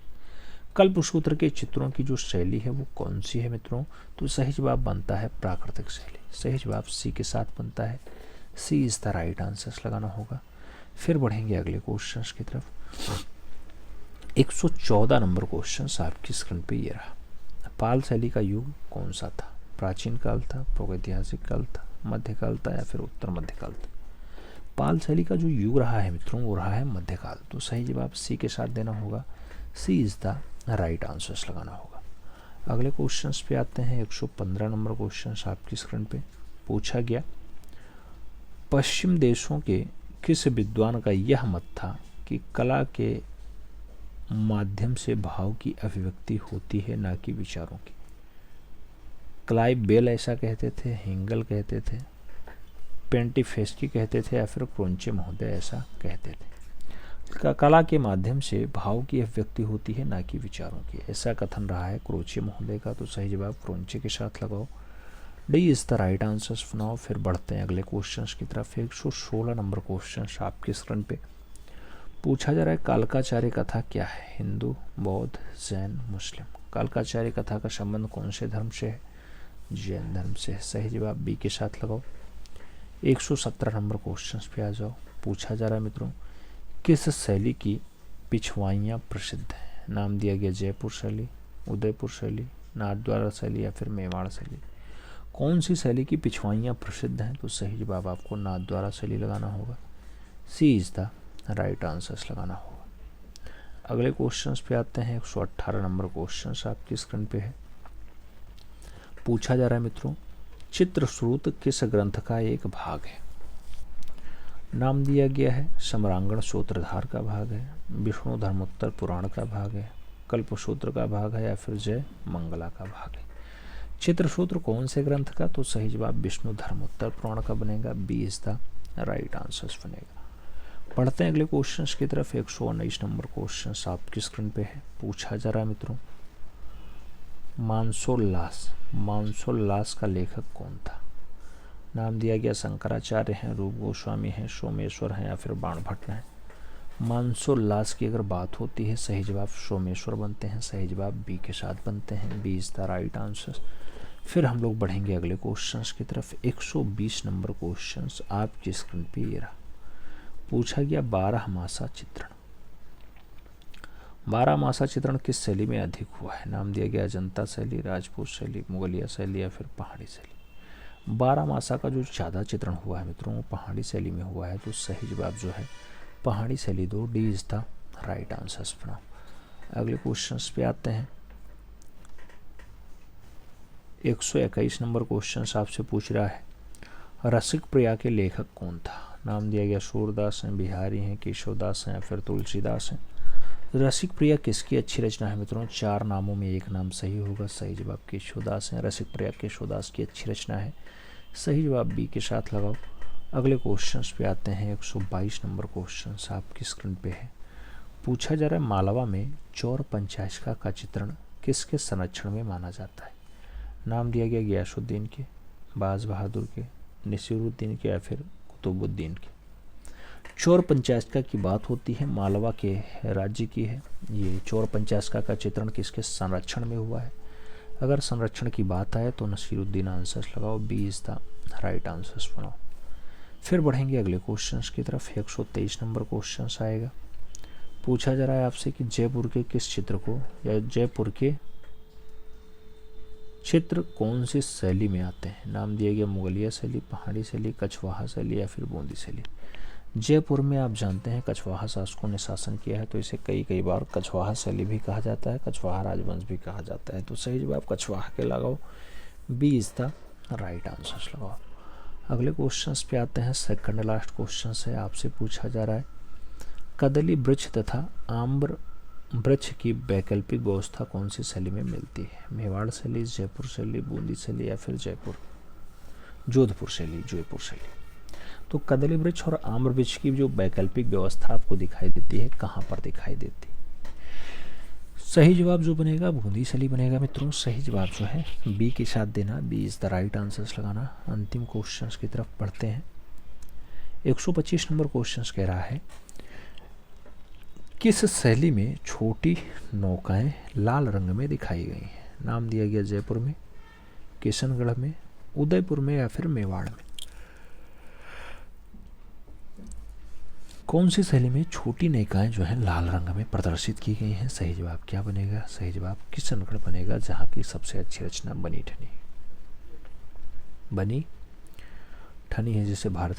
S1: कल्पसूत्र के चित्रों की जो शैली है वो कौन सी है मित्रों? तो सही जवाब बनता है प्राकृतिक शैली। सही जवाब सी के साथ बनता है, सी इज द राइट आंसर लगाना होगा। फिर बढ़ेंगे अगले क्वेश्चन की तरफ। 114 नंबर क्वेश्चन आपकी स्क्रीन पे ये रहा। पाल शैली का युग कौन सा था? प्राचीन काल था, प्रागैतिहासिक काल था, मध्यकाल था या फिर उत्तर मध्यकाल था। पाल शैली का जो युग रहा है मित्रों वो रहा है मध्यकाल। तो सही जवाब सी के साथ देना होगा, सी इज द राइट आंसर लगाना होगा। अगले क्वेश्चंस पे आते हैं। 115 नंबर क्वेश्चन आपकी स्क्रीन पे। पूछा गया पश्चिम देशों के किस विद्वान का यह मत था कि कला के माध्यम से भाव की अभिव्यक्ति होती है ना कि विचारों की? क्लाइव बेल ऐसा कहते थे, हिंगल कहते थे, पेंटिफेस्की कहते थे या फिर क्रोंचे महोदय ऐसा कहते थे। कला के माध्यम से भाव की अभिव्यक्ति होती है ना कि विचारों की, ऐसा कथन रहा है क्रोचे महोदय का। तो सही जवाब क्रोंचे के साथ लगाओ, D is the right answer बनाओ। फिर बढ़ते हैं अगले क्वेश्चन की तरफ। 116 नंबर क्वेश्चन आपके स्क्रीन पे। पूछा जा रहा है कालकाचार्य कथा क्या है? हिंदू, बौद्ध, जैन, मुस्लिम। कालकाचार्य कथा का संबंध कौन से धर्म से है? जैन धर्म से है। सही जवाब बी के साथ लगाओ। 117 नंबर क्वेश्चन पे आ जाओ। पूछा जा रहा है मित्रों किस शैली की पिछवाइयाँ प्रसिद्ध है? नाम दिया गया जयपुर शैली, उदयपुर शैली, नाथद्वारा शैली या फिर मेवाड़ शैली। कौन सी शैली की पिछवाइयाँ प्रसिद्ध हैं? तो सही जवाब आपको नाथद्वारा शैली लगाना होगा। सी इज़ द राइट आंसर्स लगाना होगा। अगले क्वेश्चंस पे आते हैं। 118 नंबर क्वेश्चंस आपकी स्क्रीन पे है। पूछा जा रहा है मित्रों, चित्रसूत किस ग्रंथ का एक भाग है? नाम दिया गया है सम्रांगण सूत्रधार का भाग है, विष्णु धर्मोत्तर पुराण का भाग है, कल्पसूत्र का भाग है या फिर जय मंगला का भाग है। चित्रसूत्र कौन से ग्रंथ का? तो सही जवाब विष्णु धर्मोत्तर पुराण का बनेगा। B is the right answers बनेगा। पढ़ते हैं अगले क्वेश्चंस की तरफ। 119 नंबर क्वेश्चंस आपकी स्क्रीन पे है। पूछा जा रहा है मित्रों, मानसोल्लास का लेखक कौन था? नाम दिया गया शंकराचार्य हैं, रूप गोस्वामी हैं, सोमेश्वर हैं या फिर बाणभट्ट हैं। मानसोल्लास की अगर बात होती है, सही जवाब सोमेश्वर बनते हैं। सही जवाब बी के साथ बनते हैं। B is the right answer. फिर हम लोग बढ़ेंगे अगले क्वेश्चंस की तरफ। 120 नंबर क्वेश्चंस आपकी स्क्रीन पे ये रहा। पूछा गया 12मासा चित्रण। 12मासा चित्रण किस शैली में अधिक हुआ है? नाम दिया गया अजंता शैली, राजपूत शैली, मुगलिया शैली या फिर पहाड़ी शैली। 12मासा का जो ज़्यादा चित्रण हुआ है मित्रों वो पहाड़ी शैली में हुआ है। तो सही जवाब जो है पहाड़ी शैली 2, D is the right answers बनाओ। अगले क्वेश्चंस पे आते हैं। 121 नंबर क्वेश्चंस आपसे पूछ रहा है, रसिक प्रिया के लेखक कौन था? नाम दिया गया सूरदास हैं, बिहारी हैं, केशवदास हैं या फिर तुलसीदास हैं। रसिक प्रिया किसकी अच्छी रचना है मित्रों? 4 नामों में एक नाम सही होगा। सही जवाब केशवदास हैं। रसिक प्रिया केशवदास की अच्छी रचना है। सही जवाब बी के साथ लगाओ। अगले क्वेश्चंस पे आते हैं। 122 नंबर क्वेश्चंस आपकी स्क्रीन पे है। पूछा जा रहा है, मालवा में चौर पंचायत का चित्रण किसके संरक्षण में माना जाता है? नाम दिया गया गयासुद्दीन के, बाज बहादुर के, नसीरुद्दीन के या फिर कुतुबुद्दीन के। चौर पंचायत की बात होती है, मालवा के राज्य की है। ये चौर पंचायत का चित्रण किसके संरक्षण में हुआ है? अगर संरक्षण की बात आए तो नसीरुद्दीन आंसर्स लगाओ। B is the right answers बनाओ। फिर बढ़ेंगे अगले क्वेश्चंस की तरफ। 123 नंबर क्वेश्चंस आएगा। पूछा जा रहा है आपसे कि जयपुर के किस चित्र को या जयपुर के चित्र कौन सी शैली में आते हैं? नाम दिया गया मुगलिया शैली, पहाड़ी शैली, कछवाहा शैली या फिर बूंदी शैली। जयपुर में आप जानते हैं कछवाहा शासकों ने शासन किया है, तो इसे कई बार कछवाहा शैली भी कहा जाता है, कछवाहा राजवंश भी कहा जाता है। तो सही जवाब कछवाहा के लगाओ। B is the right answer लगाओ। अगले क्वेश्चंस पे आते हैं। सेकंड लास्ट क्वेश्चंस है। आपसे पूछा जा रहा है, कदली वृक्ष तथा आम्र वृक्ष की वैकल्पिक व्यवस्था कौन सी शैली में मिलती है? मेवाड़ शैली, जयपुर शैली, बूंदी शैली या फिर जोधपुर शैली। तो कदली वृक्ष और आम्र वृक्ष की जो वैकल्पिक व्यवस्था आपको दिखाई देती है, कहाँ पर दिखाई देती है? सही जवाब जो बनेगा बूंदी शैली बनेगा मित्रों। सही जवाब जो है बी के साथ देना। B is the right answers लगाना। अंतिम क्वेश्चंस की तरफ बढ़ते हैं। 125 नंबर क्वेश्चंस कह रहा है, किस शैली में छोटी नौकाएं लाल रंग में दिखाई गई हैं? नाम दिया गया जयपुर में, किशनगढ़ में, उदयपुर में या फिर मेवाड़ में। कौन सी शैली में छोटी नौकाएं जो हैं लाल रंग में प्रदर्शित की गई हैं? सही जवाब क्या बनेगा? सही जवाब किशनगढ़ बनेगा, जहाँ की सबसे अच्छी रचना बनी ठनी है, जिसे भारत